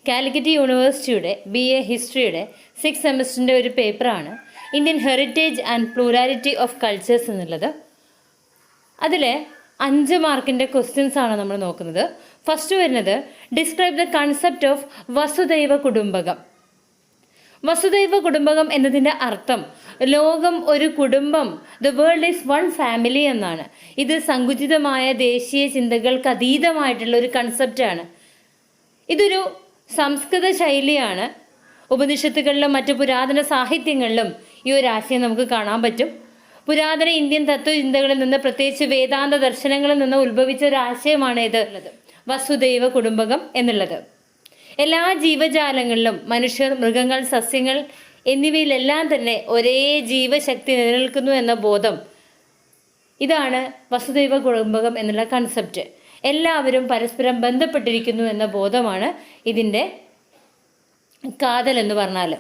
കാലിക്കറ്റ് യൂണിവേഴ്സിറ്റിയുടെ BA ഹിസ്റ്ററിയുടെ 6th സെമസ്റ്ററിൻ്റെ ഒരു പേപ്പറാണ് Indian heritage and plurality of cultures എന്നുള്ളത്. അതിൽ 5 മാർക്കിൻ്റെ ക്വസ്റ്റ്യൻസ് ആണ് നമ്മൾ നോക്കുന്നത്. ഫസ്റ്റ് വരുന്നത് ഡിസ്ക്രൈബ് ദ കൺസെപ്റ്റ് ഓഫ് വസുദൈവ കുടുംബകം. വസുദൈവ കുടുംബകം എന്നതിൻ്റെ അർത്ഥം ലോകം ഒരു കുടുംബം, the world is one family എന്നാണ്. ഇത് സങ്കുചിതമായ ദേശീയ ചിന്തകൾക്ക് അതീതമായിട്ടുള്ള ഒരു കൺസെപ്റ്റാണ്. ഇതൊരു സംസ്കൃത ശൈലിയാണ്. ഉപനിഷത്തുകളിലും മറ്റു പുരാതന സാഹിത്യങ്ങളിലും ഈ ഒരു ആശയം നമുക്ക് കാണാൻ പറ്റും. പുരാതന ഇന്ത്യൻ തത്വചിന്തകളിൽ നിന്ന്, പ്രത്യേകിച്ച് വേദാന്ത ദർശനങ്ങളിൽ നിന്ന് ഉത്ഭവിച്ച ഒരു ആശയമാണ് ഇത് വസുദൈവ കുടുംബകം എന്നുള്ളത്. എല്ലാ ജീവജാലങ്ങളിലും മനുഷ്യർ, മൃഗങ്ങൾ, സസ്യങ്ങൾ എന്നിവയിലെല്ലാം തന്നെ ഒരേ ജീവശക്തി നിലനിൽക്കുന്നു എന്ന ബോധം, ഇതാണ് വസുദൈവ കുടുംബകം എന്നുള്ള കൺസെപ്റ്റ്. എല്ലാവരും പരസ്പരം ബന്ധപ്പെട്ടിരിക്കുന്നു എന്ന ബോധമാണ് ഇതിൻ്റെ കാതൽ എന്ന് പറഞ്ഞാൽ.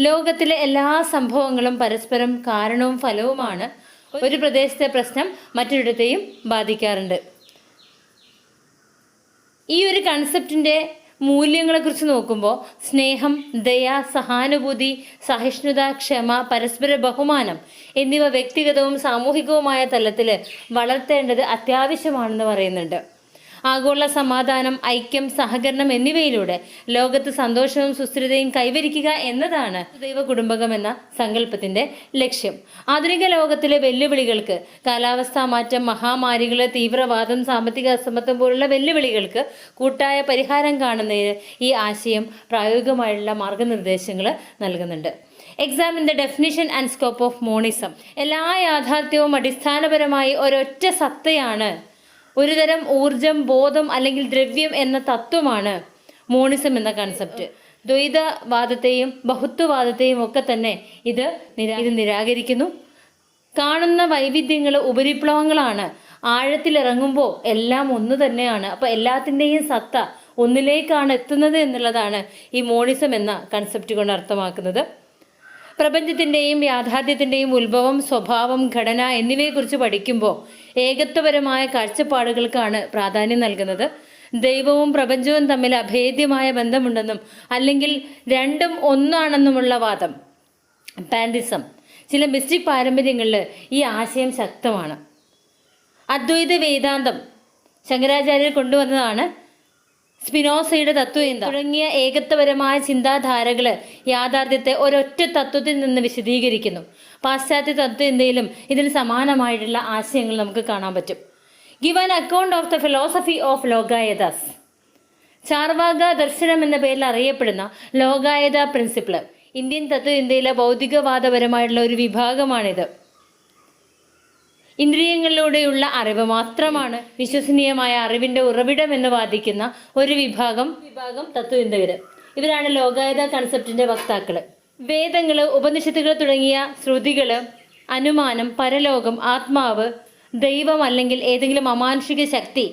ലോകത്തിലെ എല്ലാ സംഭവങ്ങളും പരസ്പരം കാരണവും ഫലവുമാണ്. ഒരു പ്രദേശത്തെ പ്രശ്നം മറ്റൊരിടത്തെയും ബാധിക്കാറുണ്ട്. ഈ ഒരു കൺസെപ്റ്റിൻ്റെ മൂല്യങ്ങളെക്കുറിച്ച് നോക്കുമ്പോൾ സ്നേഹം, ദയ, സഹാനുഭൂതി, സഹിഷ്ണുത, ക്ഷമ, പരസ്പര ബഹുമാനം എന്നിവ വ്യക്തിഗതവും സാമൂഹികവുമായ തലത്തിൽ വളർത്തേണ്ടത് അത്യാവശ്യമാണെന്ന് പറയുന്നുണ്ട്. ആഗോള സമാധാനം, ഐക്യം, സഹകരണം എന്നിവയിലൂടെ ലോകത്ത് സന്തോഷവും സുസ്ഥിരതയും കൈവരിക്കുക എന്നതാണ് ദൈവ കുടുംബകം എന്ന സങ്കല്പത്തിൻ്റെ ലക്ഷ്യം. ആധുനിക ലോകത്തിലെ വെല്ലുവിളികൾക്ക്, കാലാവസ്ഥാ മാറ്റം, മഹാമാരികൾ, തീവ്രവാദം, സാമ്പത്തിക അസമത്വം പോലുള്ള വെല്ലുവിളികൾക്ക് കൂട്ടായ പരിഹാരം കാണുന്നതിന് ഈ ആശയം പ്രായോഗികമായുള്ള മാർഗനിർദ്ദേശങ്ങൾ നൽകുന്നുണ്ട്. Examine the definition and scope of monism. എല്ലാ യാഥാർത്ഥ്യവും അടിസ്ഥാനപരമായി ഒരൊറ്റ സത്തയാണ്, ഒരുതരം ഊർജം, ബോധം അല്ലെങ്കിൽ ദ്രവ്യം എന്ന തത്വമാണ് മോണിസം എന്ന കൺസെപ്റ്റ്. ദ്വൈതവാദത്തെയും ബഹുത്വവാദത്തെയും ഒക്കെ തന്നെ ഇത് നിരാകരിക്കുന്നു. കാണുന്ന വൈവിധ്യങ്ങൾ ഉപരിപ്ലവങ്ങളാണ്. ആഴത്തിലിറങ്ങുമ്പോൾ എല്ലാം ഒന്ന് തന്നെയാണ്. അപ്പോൾ എല്ലാത്തിൻ്റെയും സത്ത ഒന്നിലേക്കാണ് എത്തുന്നത് എന്നുള്ളതാണ് ഈ മോണിസം എന്ന കൺസെപ്റ്റ് കൊണ്ട് അർത്ഥമാക്കുന്നത്. പ്രപഞ്ചത്തിൻ്റെയും യാഥാർത്ഥ്യത്തിൻ്റെയും ഉത്ഭവം, സ്വഭാവം, ഘടന എന്നിവയെക്കുറിച്ച് പഠിക്കുമ്പോൾ ഏകത്വപരമായ കാഴ്ചപ്പാടുകൾക്കാണ് പ്രാധാന്യം നൽകുന്നത്. ദൈവവും പ്രപഞ്ചവും തമ്മിൽ അഭേദ്യമായ ബന്ധമുണ്ടെന്നും അല്ലെങ്കിൽ രണ്ടും ഒന്നാണെന്നുമുള്ള വാദം, പാൻതിസം, ചില മിസ്റ്റിക് പാരമ്പര്യങ്ങളിൽ ഈ ആശയം ശക്തമാണ്. അദ്വൈത വേദാന്തം ശങ്കരാചാര്യർ കൊണ്ടുവന്നതാണ്. സ്പിനോസയുടെ തത്വചിന്ത തുടങ്ങിയ ഏകത്വപരമായ ചിന്താധാരകൾ യാഥാർത്ഥ്യത്തെ ഒരൊറ്റ തത്വത്തിൽ നിന്ന് വിശദീകരിക്കുന്നു. പാശ്ചാത്യ തത്വചിന്തയിലും ഇതിന് സമാനമായിട്ടുള്ള ആശയങ്ങൾ നമുക്ക് കാണാൻ പറ്റും. Give an account of the philosophy of Lokayatas. Charvaka ദർശനം എന്ന പേരിൽ അറിയപ്പെടുന്ന ലോകായത പ്രിൻസിപ്പിൾ ഇന്ത്യൻ തത്വചിന്തയിലെ ഭൗതികവാദപരമായിട്ടുള്ള ഒരു വിഭാഗമാണിത്. ഇന്ദ്രിയങ്ങളിലൂടെയുള്ള അറിവ് മാത്രമാണ് വിശ്വസനീയമായ അറിവിൻ്റെ ഉറവിടം എന്ന് വാദിക്കുന്ന ഒരു വിഭാഗം തത്വചിന്തകർ. ഇവരാണ് ലോകായത കൺസെപ്റ്റിൻ്റെ വക്താക്കൾ. വേദങ്ങൾ, ഉപനിഷത്തുകൾ തുടങ്ങിയ ശ്രുതികൾ, അനുമാനം, പരലോകം, ആത്മാവ്, ദൈവം അല്ലെങ്കിൽ ഏതെങ്കിലും അമാനുഷിക ശക്തി,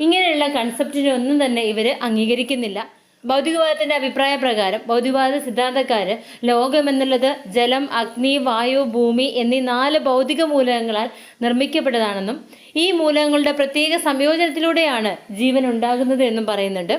ഇങ്ങനെയുള്ള കൺസെപ്റ്റിനെ ഒന്നും തന്നെ ഇവർ അംഗീകരിക്കുന്നില്ല. ഭൗതികവാദത്തിൻ്റെ അഭിപ്രായ പ്രകാരം ഭൗതികവാദ സിദ്ധാന്തക്കാർ ലോകമെന്നുള്ളത് ജലം, അഗ്നി, വായു, ഭൂമി എന്നീ 4 ഭൗതിക മൂലകങ്ങളാൽ നിർമ്മിക്കപ്പെട്ടതാണെന്നും ഈ മൂലകങ്ങളുടെ പ്രത്യേക സംയോജനത്തിലൂടെയാണ് ജീവൻ ഉണ്ടാകുന്നത് എന്നും പറയുന്നുണ്ട്.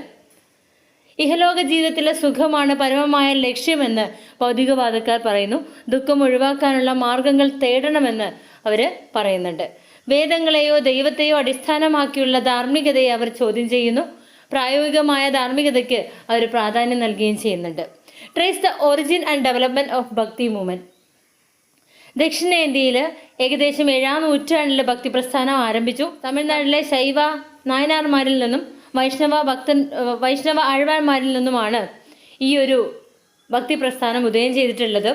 ഇഹലോക ജീവിതത്തിലെ സുഖമാണ് പരമമായ ലക്ഷ്യമെന്ന് ഭൗതികവാദക്കാർ പറയുന്നു. ദുഃഖം ഒഴിവാക്കാനുള്ള മാർഗങ്ങൾ തേടണമെന്ന് അവർ പറയുന്നുണ്ട്. വേദങ്ങളെയോ ദൈവത്തെയോ അടിസ്ഥാനമാക്കിയുള്ള ധാർമ്മികതയെ അവർ ചോദ്യം ചെയ്യുന്നു. പ്രായോഗികമായ ധാർമ്മികതയ്ക്ക് അവർ പ്രാധാന്യം നൽകുകയും ചെയ്യുന്നുണ്ട്. Trace the origin and development of ഭക്തി മൂവ്മെൻറ്റ്. ദക്ഷിണേന്ത്യയിൽ ഏകദേശം 7ാം നൂറ്റാണ്ടിൽ ഭക്തി പ്രസ്ഥാനം ആരംഭിച്ചു. തമിഴ്നാട്ടിലെ ശൈവ നായനാർമാരിൽ നിന്നും വൈഷ്ണവ ആഴ്വാർമാരിൽ നിന്നുമാണ് ഈ ഒരു ഭക്തി പ്രസ്ഥാനം ഉദയം ചെയ്തിട്ടുള്ളത്.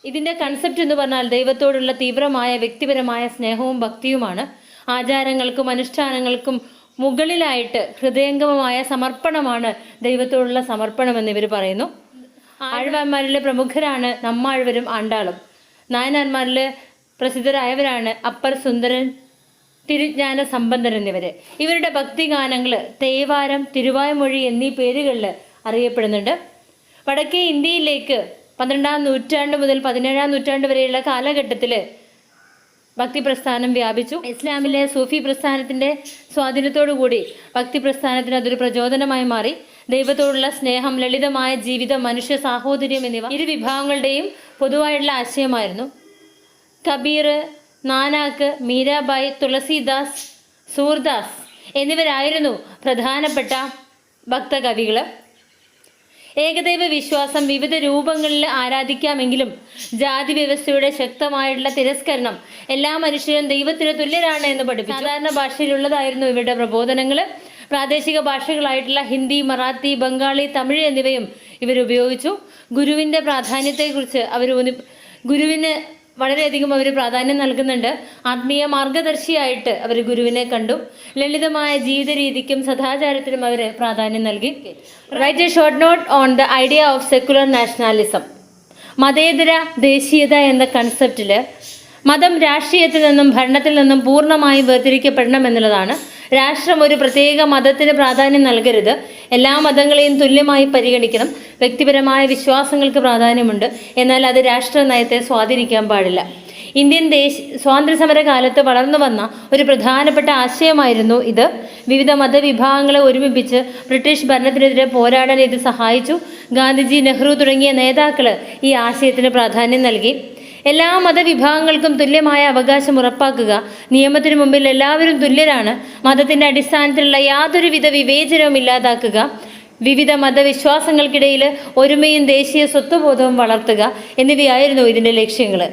ഇതിൻ്റെ കൺസെപ്റ്റ് എന്ന് പറഞ്ഞാൽ ദൈവത്തോടുള്ള തീവ്രമായ വ്യക്തിപരമായ സ്നേഹവും ഭക്തിയുമാണ്. ആചാരങ്ങൾക്കും അനുഷ്ഠാനങ്ങൾക്കും മുകളിലായിട്ട് ഹൃദയംഗമമായ സമർപ്പണമാണ് ദൈവത്തോടുള്ള സമർപ്പണമെന്ന് ഇവർ പറയുന്നു. ആഴ്വാർമാരിലെ പ്രമുഖരാണ് നമ്മാഴ്വരും ആണ്ടാളും. നായനാർമാരിൽ പ്രസിദ്ധരായവരാണ് അപ്പർ സുന്ദരൻ, തിരുജ്ഞാന സമ്പന്നർ എന്നിവർ. ഇവരുടെ ഭക്തിഗാനങ്ങൾ തേവാരം, തിരുവായ്മൊഴി എന്നീ പേരുകളിൽ അറിയപ്പെടുന്നുണ്ട്. വടക്കേ ഇന്ത്യയിലേക്ക് 12ാം നൂറ്റാണ്ട് മുതൽ 17ാം നൂറ്റാണ്ട് വരെയുള്ള കാലഘട്ടത്തിൽ ഭക്തി പ്രസ്ഥാനം വ്യാപിച്ചു. ഇസ്ലാമിലെ സൂഫി പ്രസ്ഥാനത്തിൻ്റെ സ്വാധീനത്തോടു കൂടി ഭക്തി പ്രസ്ഥാനത്തിന് അതൊരു പ്രചോദനമായി മാറി. ദൈവത്തോടുള്ള സ്നേഹം, ലളിതമായ ജീവിതം, മനുഷ്യ സാഹോദര്യം എന്നിവ ഇരു വിഭാഗങ്ങളുടെയും പൊതുവായിട്ടുള്ള ആശയമായിരുന്നു. കബീർ, നാനാക്ക്, മീരാബായി, തുളസിദാസ്, സൂർദാസ് എന്നിവരായിരുന്നു പ്രധാനപ്പെട്ട ഭക്തകവികൾ. ഏകദൈവ വിശ്വാസം വിവിധ രൂപങ്ങളിൽ ആരാധിക്കാമെങ്കിലും ജാതി വ്യവസ്ഥയുടെ ശക്തമായിട്ടുള്ള തിരസ്കരണം, എല്ലാ മനുഷ്യരും ദൈവത്തിന് തുല്യരാണ് എന്ന് പഠിപ്പിച്ചു. സാധാരണ ഭാഷയിലുള്ളതായിരുന്നു ഇവരുടെ പ്രബോധനങ്ങൾ. പ്രാദേശിക ഭാഷകളായിട്ടുള്ള ഹിന്ദി, മറാത്തി, ബംഗാളി, തമിഴ് എന്നിവയും ഇവരുപയോഗിച്ചു. ഗുരുവിൻ്റെ പ്രാധാന്യത്തെക്കുറിച്ച് ഗുരുവിന് വളരെയധികം അവർ പ്രാധാന്യം നൽകുന്നുണ്ട്. ആത്മീയ മാർഗദർശിയായിട്ട് അവർ ഗുരുവിനെ കണ്ടു. ലളിതമായ ജീവിത രീതിക്കും സദാചാരത്തിനും അവർ പ്രാധാന്യം നൽകി. Write a short note on the idea of secular nationalism. മതേതര ദേശീയത എന്ന കൺസെപ്റ്റിൽ മതം രാഷ്ട്രീയത്തിൽ നിന്നും ഭരണത്തിൽ നിന്നും പൂർണ്ണമായും വേർതിരിക്കപ്പെടണം എന്നുള്ളതാണ്. രാഷ്ട്രം ഒരു പ്രത്യേക മതത്തിന് പ്രാധാന്യം നൽകരുത്. എല്ലാ മതങ്ങളെയും തുല്യമായി പരിഗണിക്കണം. വ്യക്തിപരമായ വിശ്വാസങ്ങൾക്ക് പ്രാധാന്യമുണ്ട്, എന്നാൽ അത് രാഷ്ട്ര നയത്തെ സ്വാധീനിക്കാൻ പാടില്ല. ഇന്ത്യൻ സ്വാതന്ത്ര്യസമര കാലത്ത് വളർന്നു വന്ന ഒരു പ്രധാനപ്പെട്ട ആശയമായിരുന്നു ഇത്. വിവിധ മതവിഭാഗങ്ങളെ ഒരുമിപ്പിച്ച് ബ്രിട്ടീഷ് ഭരണത്തിനെതിരെ പോരാടാൻ ഇത് സഹായിച്ചു. ഗാന്ധിജി, നെഹ്റു തുടങ്ങിയ നേതാക്കൾ ഈ ആശയത്തിന് പ്രാധാന്യം നൽകി. എല്ലാ മതവിഭാഗങ്ങൾക്കും തുല്യമായ അവകാശം ഉറപ്പാക്കുക, നിയമത്തിന് മുമ്പിൽ എല്ലാവരും തുല്യരാണ്, മതത്തിൻ്റെ അടിസ്ഥാനത്തിലുള്ള യാതൊരുവിധ വിവേചനവും ഇല്ലാതാക്കുക, വിവിധ മതവിശ്വാസങ്ങൾക്കിടയിൽ ഒരുമയും ദേശീയ സ്വത്വബോധവും വളർത്തുക എന്നിവയായിരുന്നു ഇതിൻ്റെ ലക്ഷ്യങ്ങൾ.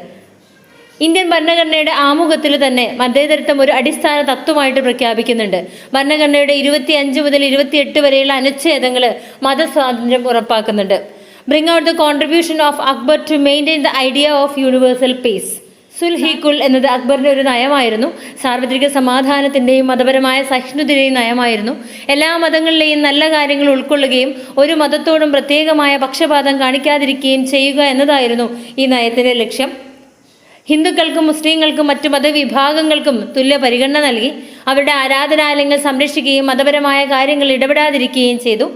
ഇന്ത്യൻ ഭരണഘടനയുടെ ആമുഖത്തിൽ തന്നെ മതേതരത്വം ഒരു അടിസ്ഥാന തത്വമായിട്ട് പ്രഖ്യാപിക്കുന്നുണ്ട്. ഭരണഘടനയുടെ 25 മുതൽ 28 വരെയുള്ള അനുച്ഛേദങ്ങൾ മതസ്വാതന്ത്ര്യം ഉറപ്പാക്കുന്നുണ്ട്. Bring out the contribution of Akbar to maintain the idea of universal peace. സുൽഹിക്കുൽ എന്നത് അക്ബറിൻ്റെ ഒരു നയമായിരുന്നു. സാർവത്രിക സമാധാനത്തിൻ്റെയും മതപരമായ സഹിഷ്ണുതയുടെയും നയമായിരുന്നു. എല്ലാ മതങ്ങളിലെയും നല്ല കാര്യങ്ങൾ ഉൾക്കൊള്ളുകയും ഒരു മതത്തോടും പ്രത്യേകമായ പക്ഷപാതം കാണിക്കാതിരിക്കുകയും ചെയ്യുക എന്നതായിരുന്നു ഈ നയത്തിൻ്റെ ലക്ഷ്യം. ഹിന്ദുക്കൾക്കും മുസ്ലിങ്ങൾക്കും മറ്റു മതവിഭാഗങ്ങൾക്കും തുല്യ പരിഗണന നൽകി. അവരുടെ ആരാധനാലയങ്ങൾ സംരക്ഷിക്കുകയും മതപരമായ കാര്യങ്ങളിൽ ഇടപെടാതിരിക്കുകയും ചെയ്തു.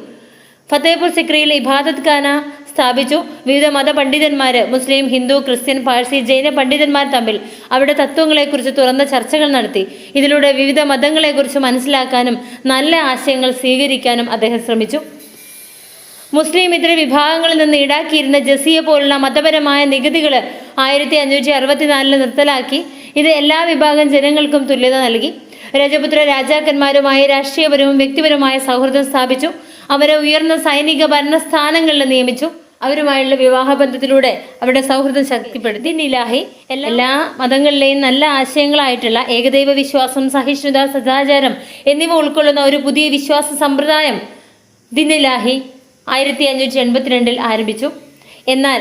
ഫത്തേപൂർ സിക്രിയിൽ ഇബാദത്ത് ഖാന സ്ഥാപിച്ചു. വിവിധ മതപണ്ഡിതന്മാർ, മുസ്ലിം, ഹിന്ദു, ക്രിസ്ത്യൻ, പാഴ്സി, ജൈന പണ്ഡിതന്മാർ തമ്മിൽ അവരുടെ തത്വങ്ങളെക്കുറിച്ച് തുറന്ന ചർച്ചകൾ നടത്തി. ഇതിലൂടെ വിവിധ മതങ്ങളെക്കുറിച്ച് മനസ്സിലാക്കാനും നല്ല ആശയങ്ങൾ സ്വീകരിക്കാനും അദ്ദേഹം ശ്രമിച്ചു. മുസ്ലിം ഇതര വിഭാഗങ്ങളിൽ നിന്ന് ഈടാക്കിയിരുന്ന ജസിയ പോലുള്ള മതപരമായ നികുതികൾ 1564 നിർത്തലാക്കി. ഇത് എല്ലാ വിഭാഗം ജനങ്ങൾക്കും തുല്യത നൽകി. രജപുത്ര രാജാക്കന്മാരുമായി രാഷ്ട്രീയപരവും വ്യക്തിപരമായ സൗഹൃദം സ്ഥാപിച്ചു. അവരെ ഉയർന്ന സൈനിക ഭരണസ്ഥാനങ്ങളിൽ നിയമിച്ചു. അവരുമായുള്ള വിവാഹബന്ധത്തിലൂടെ അവരുടെ സൗഹൃദം ശക്തിപ്പെടുത്തി. ഇലാഹി എല്ലാ മതങ്ങളിലെയും നല്ല ആശയങ്ങളായിട്ടുള്ള ഏകദൈവ വിശ്വാസം, സഹിഷ്ണുത, സദാചാരം എന്നിവ ഉൾക്കൊള്ളുന്ന ഒരു പുതിയ വിശ്വാസ സമ്പ്രദായം ദിൻ ഇലാഹി 1582 ആരംഭിച്ചു. എന്നാൽ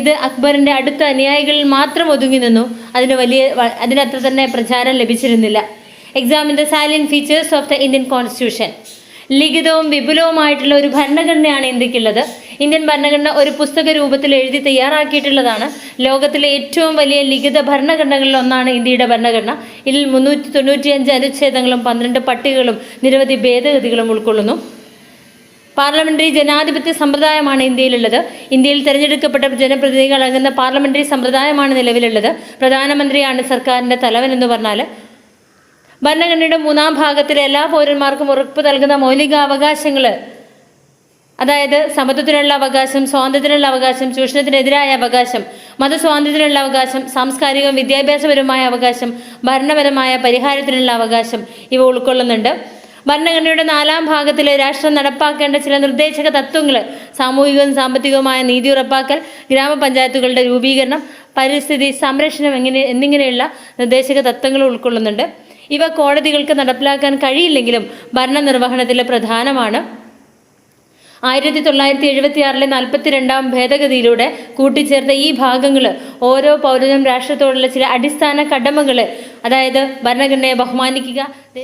ഇത് അക്ബറിൻ്റെ അടുത്ത അനുയായികളിൽ മാത്രം ഒതുങ്ങി നിന്നു. അതിനത്ര തന്നെ പ്രചാരം ലഭിച്ചിരുന്നില്ല. Examine the salient features of the Indian constitution. ലിഖിതവും വിപുലവുമായിട്ടുള്ള ഒരു ഭരണഘടനയാണ് ഇന്ത്യക്കുള്ളത്. ഇന്ത്യൻ ഭരണഘടന ഒരു പുസ്തക രൂപത്തിൽ എഴുതി തയ്യാറാക്കിയിട്ടുള്ളതാണ്. ലോകത്തിലെ ഏറ്റവും വലിയ ലിഖിത ഭരണഘടനകളിൽ ഒന്നാണ് ഇന്ത്യയുടെ ഭരണഘടന. ഇതിൽ 395 അനുച്ഛേദങ്ങളും 12 പട്ടികകളും നിരവധി ഭേദഗതികളും ഉൾക്കൊള്ളുന്നു. പാർലമെന്ററി ജനാധിപത്യ സമ്പ്രദായമാണ് ഇന്ത്യയിലുള്ളത്. ഇന്ത്യയിൽ തിരഞ്ഞെടുക്കപ്പെട്ട ജനപ്രതിനിധികൾ അടങ്ങുന്ന പാർലമെന്ററി സമ്പ്രദായമാണ് നിലവിലുള്ളത്. പ്രധാനമന്ത്രിയാണ് സർക്കാരിൻ്റെ തലവൻ എന്ന് പറഞ്ഞാൽ. ഭരണഘടനയുടെ 3-ാം ഭാഗത്തിൽ എല്ലാ പൗരന്മാർക്കും ഉറപ്പ് നൽകുന്ന മൗലിക അവകാശങ്ങൾ, അതായത് സമത്വത്തിനുള്ള അവകാശം, സ്വാതന്ത്ര്യത്തിനുള്ള അവകാശം, ചൂഷണത്തിനെതിരായ അവകാശം, മതസ്വാതന്ത്ര്യത്തിനുള്ള അവകാശം, സാംസ്കാരികവും വിദ്യാഭ്യാസപരമായ അവകാശം, ഭരണപരമായ പരിഹാരത്തിനുള്ള അവകാശം ഇവ ഉൾക്കൊള്ളുന്നുണ്ട്. ഭരണഘടനയുടെ 4-ാം ഭാഗത്തിൽ രാഷ്ട്രം നടപ്പാക്കേണ്ട ചില നിർദ്ദേശക തത്വങ്ങൾ, സാമൂഹികവും സാമ്പത്തികവുമായ നീതി ഉറപ്പാക്കൽ, ഗ്രാമപഞ്ചായത്തുകളുടെ രൂപീകരണം, പരിസ്ഥിതി സംരക്ഷണം എന്നിങ്ങനെയുള്ള നിർദ്ദേശക തത്വങ്ങൾ ഉൾക്കൊള്ളുന്നുണ്ട്. ഇവ കോടതികൾക്ക് നടപ്പിലാക്കാൻ കഴിയില്ലെങ്കിലും ഭരണനിർവഹണത്തിൽ പ്രധാനമാണ്. 1976 42-ാം ഭേദഗതിയിലൂടെ കൂട്ടിച്ചേർത്ത ഈ ഭാഗങ്ങൾ ഓരോ പൗരനും രാഷ്ട്രത്തോടുള്ള ചില അടിസ്ഥാന കടമകൾ, അതായത് ഭരണഘടനയെ ബഹുമാനിക്കുക,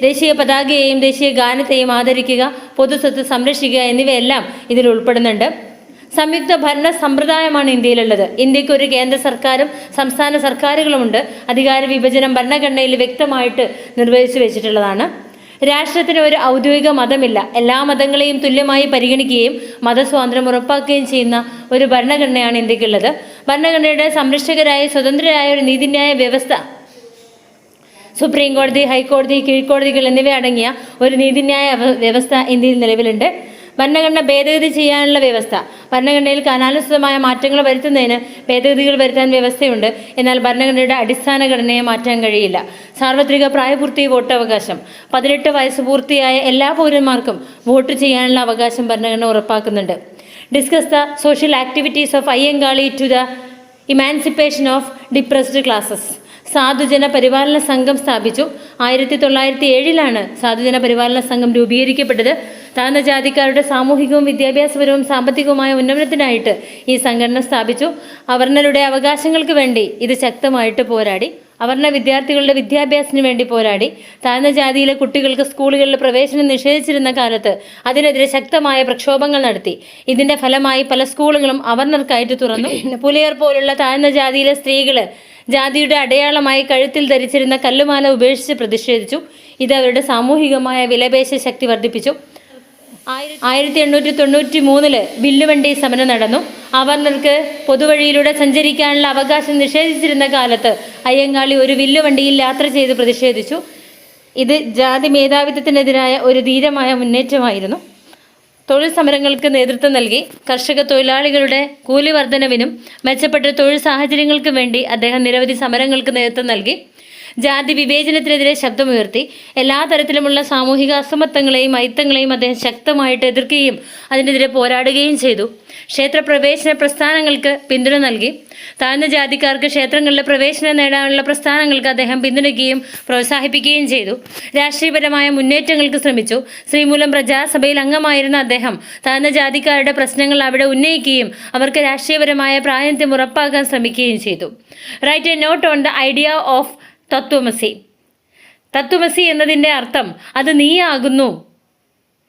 ദേശീയ പതാകയെയും ദേശീയ ഗാനത്തെയും ആദരിക്കുക, പൊതുസ്വത്ത് സംരക്ഷിക്കുക എന്നിവയെല്ലാം ഇതിൽ ഉൾപ്പെടുന്നുണ്ട്. സംയുക്ത ഭരണ സമ്പ്രദായമാണ് ഇന്ത്യയിലുള്ളത്. ഇന്ത്യക്ക് ഒരു കേന്ദ്ര സർക്കാരും സംസ്ഥാന സർക്കാരുകളുമുണ്ട്. അധികാര വിഭജനം ഭരണഘടനയിൽ വ്യക്തമായിട്ട് നിർവഹിച്ചു വെച്ചിട്ടുള്ളതാണ്. രാഷ്ട്രത്തിന് ഒരു ഔദ്യോഗിക മതമില്ല. എല്ലാ മതങ്ങളെയും തുല്യമായി പരിഗണിക്കുകയും മതസ്വാതന്ത്ര്യം ഉറപ്പാക്കുകയും ചെയ്യുന്ന ഒരു ഭരണഘടനയാണ് ഇന്ത്യക്കുള്ളത്. ഭരണഘടനയുടെ സംരക്ഷകരായ സ്വതന്ത്രരായ ഒരു നീതിന്യായ വ്യവസ്ഥ, സുപ്രീം കോടതി, ഹൈക്കോടതി, കീഴ്ക്കോടതികൾ എന്നിവ അടങ്ങിയ ഒരു നീതിന്യായ വ്യവസ്ഥ ഇന്ത്യയിൽ നിലവിലുണ്ട്. ഭരണഘടന ഭേദഗതി ചെയ്യാനുള്ള വ്യവസ്ഥ. ഭരണഘടനയിൽ കാലാനുസൃതമായ മാറ്റങ്ങൾ വരുത്തുന്നതിന് ഭേദഗതികൾ വരുത്താൻ വ്യവസ്ഥയുണ്ട്. എന്നാൽ ഭരണഘടനയുടെ അടിസ്ഥാന ഘടനയെ മാറ്റാൻ കഴിയില്ല. സാർവത്രിക പ്രായപൂർത്തി വോട്ടവകാശം. 18 വയസ്സ് പൂർത്തിയായ എല്ലാ പൗരന്മാർക്കും വോട്ട് ചെയ്യാനുള്ള അവകാശം ഭരണഘടന ഉറപ്പാക്കുന്നുണ്ട്. Discuss the social activities of Ayyankali to the emancipation of depressed classes. Sadhujana Paripalana സംഘം സ്ഥാപിച്ചു. 1907 സാധുജന പരിപാലന സംഘം രൂപീകരിക്കപ്പെട്ടത്. താഴ്ന്ന ജാതിക്കാരുടെ സാമൂഹികവും വിദ്യാഭ്യാസപരവും സാമ്പത്തികവുമായ ഉന്നമനത്തിനായിട്ട് ഈ സംഘടന സ്ഥാപിച്ചു. അവർണരുടെ അവകാശങ്ങൾക്ക് വേണ്ടി ഇത് ശക്തമായിട്ട് പോരാടി. അവർണ വിദ്യാർത്ഥികളുടെ വിദ്യാഭ്യാസത്തിന് വേണ്ടി പോരാടി. താഴ്ന്ന ജാതിയിലെ കുട്ടികൾക്ക് സ്കൂളുകളിൽ പ്രവേശനം നിഷേധിച്ചിരുന്ന കാലത്ത് അതിനെതിരെ ശക്തമായ പ്രക്ഷോഭങ്ങൾ നടത്തി. ഇതിന്റെ ഫലമായി പല സ്കൂളുകളും അവർണർക്കായിട്ട് തുറന്നു. പുലയർ പോലുള്ള താഴ്ന്ന ജാതിയിലെ സ്ത്രീകൾ ജാതിയുടെ അടയാളമായി കഴുത്തിൽ ധരിച്ചിരുന്ന കല്ലുമാല ഉപേക്ഷിച്ച് പ്രതിഷേധിച്ചു. ഇത് അവരുടെ സാമൂഹികമായ വിലപേശ ശക്തി വർദ്ധിപ്പിച്ചു. 1893 വില്ലുവണ്ടി സമരം നടന്നു. അവർണർക്ക് പൊതുവഴിയിലൂടെ സഞ്ചരിക്കാനുള്ള അവകാശം നിഷേധിച്ചിരുന്ന കാലത്ത് അയ്യങ്കാളി ഒരു വില്ലുവണ്ടിയിൽ യാത്ര ചെയ്ത് പ്രതിഷേധിച്ചു. ഇത് ജാതി മേധാവിത്വത്തിനെതിരായ ഒരു ധീരമായ മുന്നേറ്റമായിരുന്നു. തൊഴിൽ സമരങ്ങൾക്ക് നേതൃത്വം നൽകി. കർഷക തൊഴിലാളികളുടെ കൂലി വർധനവിനും മെച്ചപ്പെട്ട തൊഴിൽ സാഹചര്യങ്ങൾക്കും വേണ്ടി അദ്ദേഹം നിരവധി സമരങ്ങൾക്ക് നേതൃത്വം നൽകി. ജാതി വിവേചനത്തിനെതിരെ ശബ്ദമുയർത്തി. എല്ലാ തരത്തിലുമുള്ള സാമൂഹിക അസമത്വങ്ങളെയും അയിത്തങ്ങളെയും അദ്ദേഹം ശക്തമായിട്ട് എതിർക്കുകയും അതിനെതിരെ പോരാടുകയും ചെയ്തു. ക്ഷേത്രപ്രവേശന പ്രസ്ഥാനങ്ങൾക്ക് പിന്തുണ നൽകി. താഴ്ന്ന ജാതിക്കാർക്ക് ക്ഷേത്രങ്ങളിലെ പ്രവേശനം നേടാനുള്ള പ്രസ്ഥാനങ്ങൾക്ക് അദ്ദേഹം പിന്തുണയ്ക്കുകയും പ്രോത്സാഹിപ്പിക്കുകയും ചെയ്തു. രാഷ്ട്രീയപരമായ മുന്നേറ്റങ്ങൾക്ക് ശ്രമിച്ചു. ശ്രീമൂലം പ്രജാസഭയിൽ അംഗമായിരുന്ന അദ്ദേഹം താഴ്ന്ന ജാതിക്കാരുടെ പ്രശ്നങ്ങൾ അവിടെ ഉന്നയിക്കുകയും അവർക്ക് രാഷ്ട്രീയപരമായ പ്രാതിനിധ്യം ഉറപ്പാക്കാൻ ശ്രമിക്കുകയും ചെയ്തു. Write a note on the idea of tattvamasi. തത്വമസി എന്നതിൻ്റെ അർത്ഥം അത് നീയാകുന്നു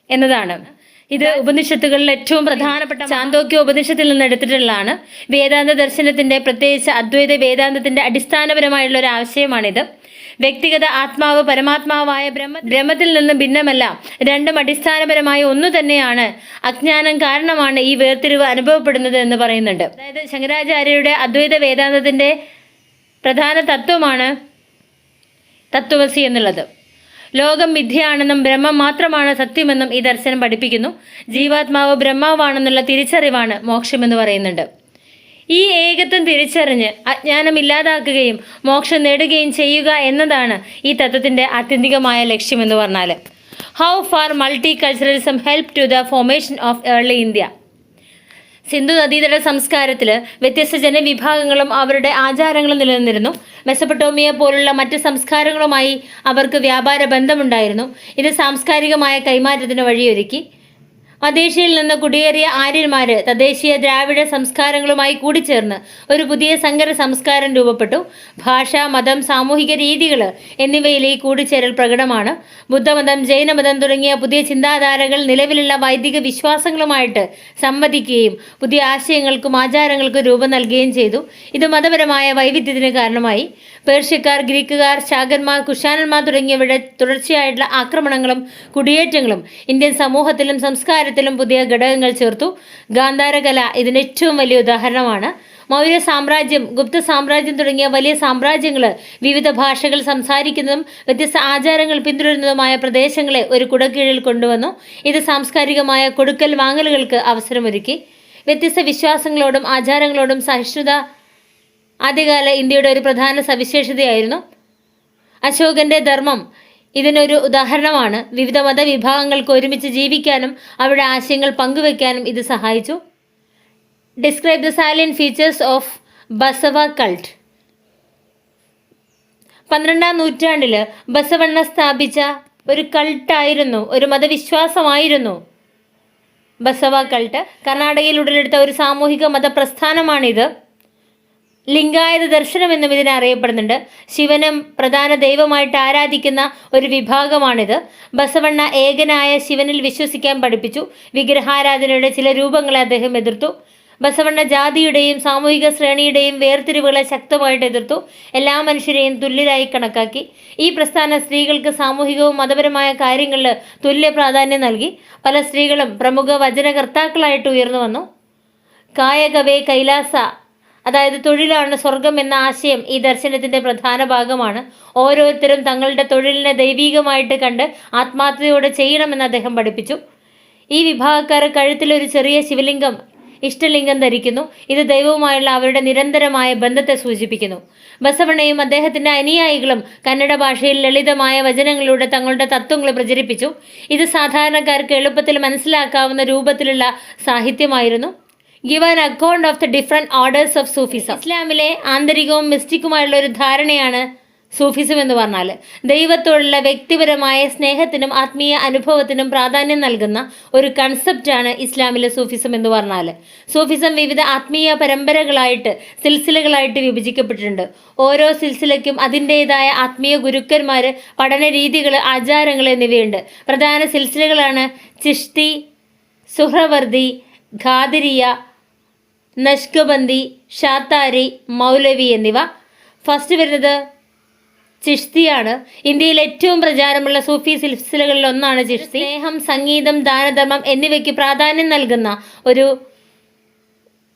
എന്നതാണ്. ഇത് ഉപനിഷത്തുകളിൽ ഏറ്റവും പ്രധാനപ്പെട്ട ചാന്തോക്യ ഉപനിഷത്തിൽ നിന്ന് എടുത്തിട്ടുള്ളതാണ്. വേദാന്ത ദർശനത്തിന്റെ, പ്രത്യേകിച്ച് അദ്വൈത വേദാന്തത്തിന്റെ അടിസ്ഥാനപരമായുള്ള ഒരു ആശയമാണിത്. വ്യക്തിഗത ആത്മാവ് പരമാത്മാവായ ബ്രഹ്മത്തിൽ നിന്ന് ഭിന്നമല്ല. രണ്ടും അടിസ്ഥാനപരമായി ഒന്നു തന്നെയാണ്. അജ്ഞാനം കാരണമാണ് ഈ വേർതിരിവ് അനുഭവപ്പെടുന്നത് എന്ന് പറയുന്നുണ്ട്. അതായത് ശങ്കരാചാര്യരുടെ അദ്വൈത വേദാന്തത്തിന്റെ പ്രധാന തത്വമാണ് തത്വമസി എന്നുള്ളത്. ലോകം മിഥ്യയാണെന്നും ബ്രഹ്മം മാത്രമാണ് സത്യമെന്നും ഈ ദർശനം പഠിപ്പിക്കുന്നു. ജീവാത്മാവ് ബ്രഹ്മാവാണെന്നുള്ള തിരിച്ചറിവാണ് മോക്ഷമെന്ന് പറയുന്നുണ്ട്. ഈ ഏകത്വം തിരിച്ചറിഞ്ഞ് അജ്ഞാനം ഇല്ലാതാക്കുകയും മോക്ഷം നേടുകയും ചെയ്യുക എന്നതാണ് ഈ തത്വത്തിന്റെ ആത്യന്തികമായ ലക്ഷ്യമെന്ന് പറഞ്ഞാൽ. How far multiculturalism help to the formation of early India. Sindhu നദീതട സംസ്കാരത്തിൽ വ്യത്യസ്ത ജനവിഭാഗങ്ങളും അവരുടെ ആചാരങ്ങളും നിലനിന്നിരുന്നു. മെസപ്പൊട്ടോമിയ പോലുള്ള മറ്റ് സംസ്കാരങ്ങളുമായി അവർക്ക് വ്യാപാര ബന്ധമുണ്ടായിരുന്നു. ഇത് സാംസ്കാരികമായ കൈമാറ്റത്തിന് വഴിയൊരുക്കി. മധ്യേഷ്യയിൽ നിന്ന് കുടിയേറിയ ആര്യന്മാർ തദ്ദേശീയ ദ്രാവിഡ സംസ്കാരങ്ങളുമായി കൂടിച്ചേർന്ന് ഒരു പുതിയ സങ്കര സംസ്കാരം രൂപപ്പെട്ടു. ഭാഷ, മതം, സാമൂഹിക രീതികൾ എന്നിവയിൽ ഈ കൂടിച്ചേരൽ പ്രകടമാണ്. ബുദ്ധമതം, ജൈനമതം തുടങ്ങിയ പുതിയ ചിന്താധാരകൾ നിലവിലുള്ള വൈദിക വിശ്വാസങ്ങളുമായിട്ട് സംവദിക്കുകയും പുതിയ ആശയങ്ങൾക്കും ആചാരങ്ങൾക്കും രൂപം നൽകുകയും ചെയ്തു. ഇത് മതപരമായ വൈവിധ്യത്തിന് കാരണമായി. പേർഷ്യക്കാർ, ഗ്രീക്കുകാർ, ശാകന്മാർ, കുഷാനന്മാർ തുടങ്ങിയവരുടെ തുടർച്ചയായിട്ടുള്ള ആക്രമണങ്ങളും കുടിയേറ്റങ്ങളും ഇന്ത്യൻ സമൂഹത്തിലും സംസ്കാരത്തിലും പുതിയ ഘടകങ്ങൾ ചേർത്തു. ഗാന്ധാരകല ഇതിന് ഏറ്റവും വലിയ ഉദാഹരണമാണ്. മൗര്യ സാമ്രാജ്യം, ഗുപ്ത സാമ്രാജ്യം തുടങ്ങിയ വലിയ സാമ്രാജ്യങ്ങൾ വിവിധ ഭാഷകൾ സംസാരിക്കുന്നതും വ്യത്യസ്ത ആചാരങ്ങൾ പിന്തുടരുന്നതുമായ പ്രദേശങ്ങളെ ഒരു കുടക്കീഴിൽ കൊണ്ടുവന്നു. ഇത് സാംസ്കാരികമായ കൊടുക്കൽ വാങ്ങലുകൾക്ക് അവസരമൊരുക്കി. വ്യത്യസ്ത വിശ്വാസങ്ങളോടും ആചാരങ്ങളോടും സഹിഷ്ണുത ആദ്യകാല ഇന്ത്യയുടെ ഒരു പ്രധാന സവിശേഷതയായിരുന്നു. അശോകന്റെ ധർമ്മം ഇതിനൊരു ഉദാഹരണമാണ്. വിവിധ മതവിഭാഗങ്ങൾക്ക് ഒരുമിച്ച് ജീവിക്കാനും അവരുടെ ആശയങ്ങൾ പങ്കുവെക്കാനും ഇത് സഹായിച്ചു. Describe the salient features of Basava cult. 12ാം നൂറ്റാണ്ടിൽ ബസവണ്ണ സ്ഥാപിച്ച ഒരു കൾട്ടായിരുന്നു, ഒരു മതവിശ്വാസമായിരുന്നു ബസവ കൾട്ട്. കർണാടകയിൽ ഉടലെടുത്ത ഒരു സാമൂഹിക മതപ്രസ്ഥാനമാണിത്. ലിംഗായത ദർശനം എന്നും ഇതിനെ അറിയപ്പെടുന്നുണ്ട്. ശിവനും പ്രധാന ദൈവമായിട്ട് ആരാധിക്കുന്ന ഒരു വിഭാഗമാണിത്. ബസവണ്ണ ഏകനായ ശിവനിൽ വിശ്വസിക്കാൻ പഠിപ്പിച്ചു. വിഗ്രഹാരാധനയുടെ ചില രൂപങ്ങളെ അദ്ദേഹം എതിർത്തു. ബസവണ്ണ ജാതിയുടെയും സാമൂഹിക ശ്രേണിയുടെയും വേർതിരിവുകളെ ശക്തമായിട്ട് എതിർത്തു. എല്ലാ മനുഷ്യരെയും തുല്യരായി കണക്കാക്കി. ഈ പ്രസ്ഥാനം സ്ത്രീകൾക്ക് സാമൂഹികവും മതപരമായ കാര്യങ്ങളിൽ തുല്യ പ്രാധാന്യം നൽകി. പല സ്ത്രീകളും പ്രമുഖ വചനകർത്താക്കളായിട്ട് ഉയർന്നു വന്നു. കായകവേ കൈലാസ, അതായത് തൊഴിലാണ് സ്വർഗം എന്ന ആശയം ഈ ദർശനത്തിന്റെ പ്രധാന ഭാഗമാണ്. ഓരോരുത്തരും തങ്ങളുടെ തൊഴിലിനെ ദൈവീകമായിട്ട് കണ്ട് ആത്മാർത്ഥതയോടെ ചെയ്യണമെന്ന് അദ്ദേഹം പഠിപ്പിച്ചു. ഈ വിഭാഗക്കാർ കഴുത്തിൽ ഒരു ചെറിയ ശിവലിംഗം ഇഷ്ടലിംഗം ധരിക്കുന്നു. ഇത് ദൈവവുമായുള്ള അവരുടെ നിരന്തരമായ ബന്ധത്തെ സൂചിപ്പിക്കുന്നു. ബസവണ്ണയും അദ്ദേഹത്തിൻ്റെ അനുയായികളും കന്നഡ ഭാഷയിൽ ലളിതമായ വചനങ്ങളിലൂടെ തങ്ങളുടെ തത്വങ്ങൾ പ്രചരിപ്പിച്ചു. ഇത് സാധാരണക്കാർക്ക് എളുപ്പത്തിൽ മനസ്സിലാക്കാവുന്ന രൂപത്തിലുള്ള സാഹിത്യമായിരുന്നു. Give an account of the different orders of sufism. ഇസ്ലാമിലെ ആന്തരികവും മിസ്റ്റിക്കുമായുള്ള ഒരു ധാരണയാണ് സൂഫിസം എന്ന് പറഞ്ഞാൽ. ദൈവത്തോടുള്ള വ്യക്തിപരമായ സ്നേഹത്തിനും ആത്മീയ അനുഭവത്തിനും പ്രാധാന്യം നൽകുന്ന ഒരു കൺസെപ്റ്റാണ് ഇസ്ലാമിലെ സൂഫിസം എന്ന് പറഞ്ഞാൽ. സൂഫിസം വിവിധ ആത്മീയ പരമ്പരകളായിട്ട് സിൽസിലകളായിട്ട് വിഭജിക്കപ്പെട്ടിട്ടുണ്ട്. ഓരോ സിൽസിലയ്ക്കും അതിൻ്റേതായ ആത്മീയ ഗുരുക്കന്മാർ, പഠന രീതികൾ, ആചാരങ്ങൾ എന്നിവയുണ്ട്. പ്രധാന സിൽസിലകളാണ് ചിഷ്തി, സുഹ്രവർദി, ഖാദിരിയ, നഷ്കബന്ദി, ഷാത്താരി, മൗലവി എന്നിവ. ഫസ്റ്റ് വരുന്നത് ചിഷ്തിയാണ്. ഇന്ത്യയിൽ ഏറ്റവും പ്രചാരമുള്ള സൂഫി സിൽസിലകളിൽ ഒന്നാണ് ചിഷ്തി. സ്നേഹം, സംഗീതം, ദാനധർമ്മം എന്നിവയ്ക്ക് പ്രാധാന്യം നൽകുന്ന ഒരു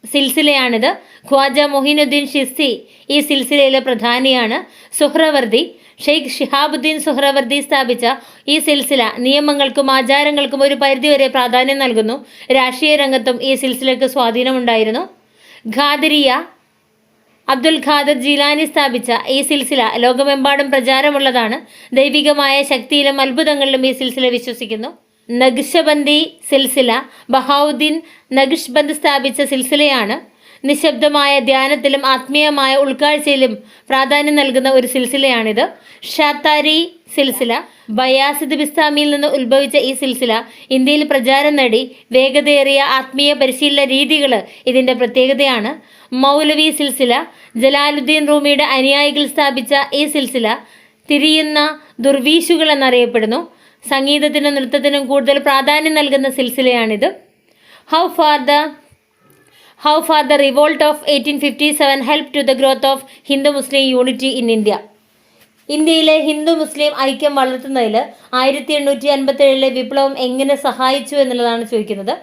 സിൽസിലയാണിത്. ഖ്വാജ മൊഹീനുദ്ദീൻ ചിസ്തി ഈ സിൽസിലയിലെ പ്രധാനിയാണ്. സുഹ്രവർദി, ഷെയ്ഖ് ഷിഹാബുദ്ദീൻ സുഹ്രവർദി സ്ഥാപിച്ച ഈ സിൽസില നിയമങ്ങൾക്കും ആചാരങ്ങൾക്കും ഒരു പരിധിവരെ പ്രാധാന്യം നൽകുന്നു. രാഷ്ട്രീയ രംഗത്തും ഈ സിൽസിലയ്ക്ക് സ്വാധീനമുണ്ടായിരുന്നു. ഖാദിരിയ, അബ്ദുൽ ഖാദർ ജീലാനി സ്ഥാപിച്ച ഈ സിൽസില ലോകമെമ്പാടും പ്രചാരമുള്ളതാണ്. ദൈവികമായ ശക്തിയിലും അത്ഭുതങ്ങളിലും ഈ സിൽസില വിശ്വസിക്കുന്നു. നഖ്ശബന്ദി സിൽസില ബഹാവുദ്ദീൻ നഖ്ശ്ബന്ദ് സ്ഥാപിച്ച സിൽസിലയാണ്. നിശബ്ദമായ ധ്യാനത്തിലും ആത്മീയമായ ഉൾക്കാഴ്ചയിലും പ്രാധാന്യം നൽകുന്ന ഒരു സിൽസിലയാണിത്. ഷാത്താരി സിൽസില ബയാസിദ് ബിസ്താമിയിൽ നിന്ന് ഉത്ഭവിച്ച ഈ സിൽസില ഇന്ത്യയിൽ പ്രചാരം നേടി. വേഗതയേറിയ ആത്മീയ പരിശീലന രീതികൾ ഇതിൻ്റെ പ്രത്യേകതയാണ്. മൗലവി സിൽസില ജലാലുദ്ദീൻ റൂമിയുടെ അനുയായികൾ സ്ഥാപിച്ച ഈ സിൽസില തിരിയുന്ന ദുർവീശുകൾ എന്നറിയപ്പെടുന്നു. സംഗീതത്തിനും നൃത്തത്തിനും കൂടുതൽ പ്രാധാന്യം നൽകുന്ന സിൽസിലയാണിത്. How far the revolt of 1857 helped to the growth of Hindu-Muslim unity in India. ഇന്ത്യയിലെ ഹിന്ദു മുസ്ലിം ഐക്യം വളർത്തുന്നതിൽ 1857 വിപ്ലവം എങ്ങനെ സഹായിച്ചു എന്നുള്ളതാണ് ചോദിക്കുന്നത്.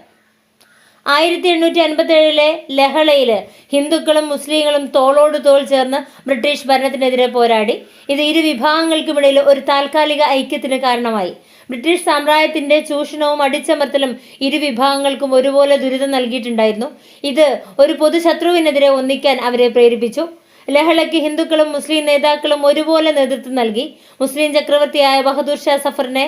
1857 ലഹളയിൽ ഹിന്ദുക്കളും മുസ്ലിങ്ങളും തോളോട് തോൾ ചേർന്ന് ബ്രിട്ടീഷ് ഭരണത്തിനെതിരെ പോരാടി. ഇത് ഇരു വിഭാഗങ്ങൾക്കുമിടയിൽ ഒരു താൽക്കാലിക ഐക്യത്തിന് കാരണമായി. ബ്രിട്ടീഷ് സാമ്രാജ്യത്തിൻ്റെ ചൂഷണവും അടിച്ചമർത്തലും ഇരു വിഭാഗങ്ങൾക്കും ഒരുപോലെ ദുരിതം നൽകിയിട്ടുണ്ടായിരുന്നു. ഇത് ഒരു പൊതുശത്രുവിനെതിരെ ഒന്നിക്കാൻ അവരെ പ്രേരിപ്പിച്ചു. ലഹളയ്ക്ക് ഹിന്ദുക്കളും മുസ്ലിം നേതാക്കളും ഒരുപോലെ നേതൃത്വം നൽകി. മുസ്ലിം ചക്രവർത്തിയായ ബഹദൂർ ഷാ സഫറിനെ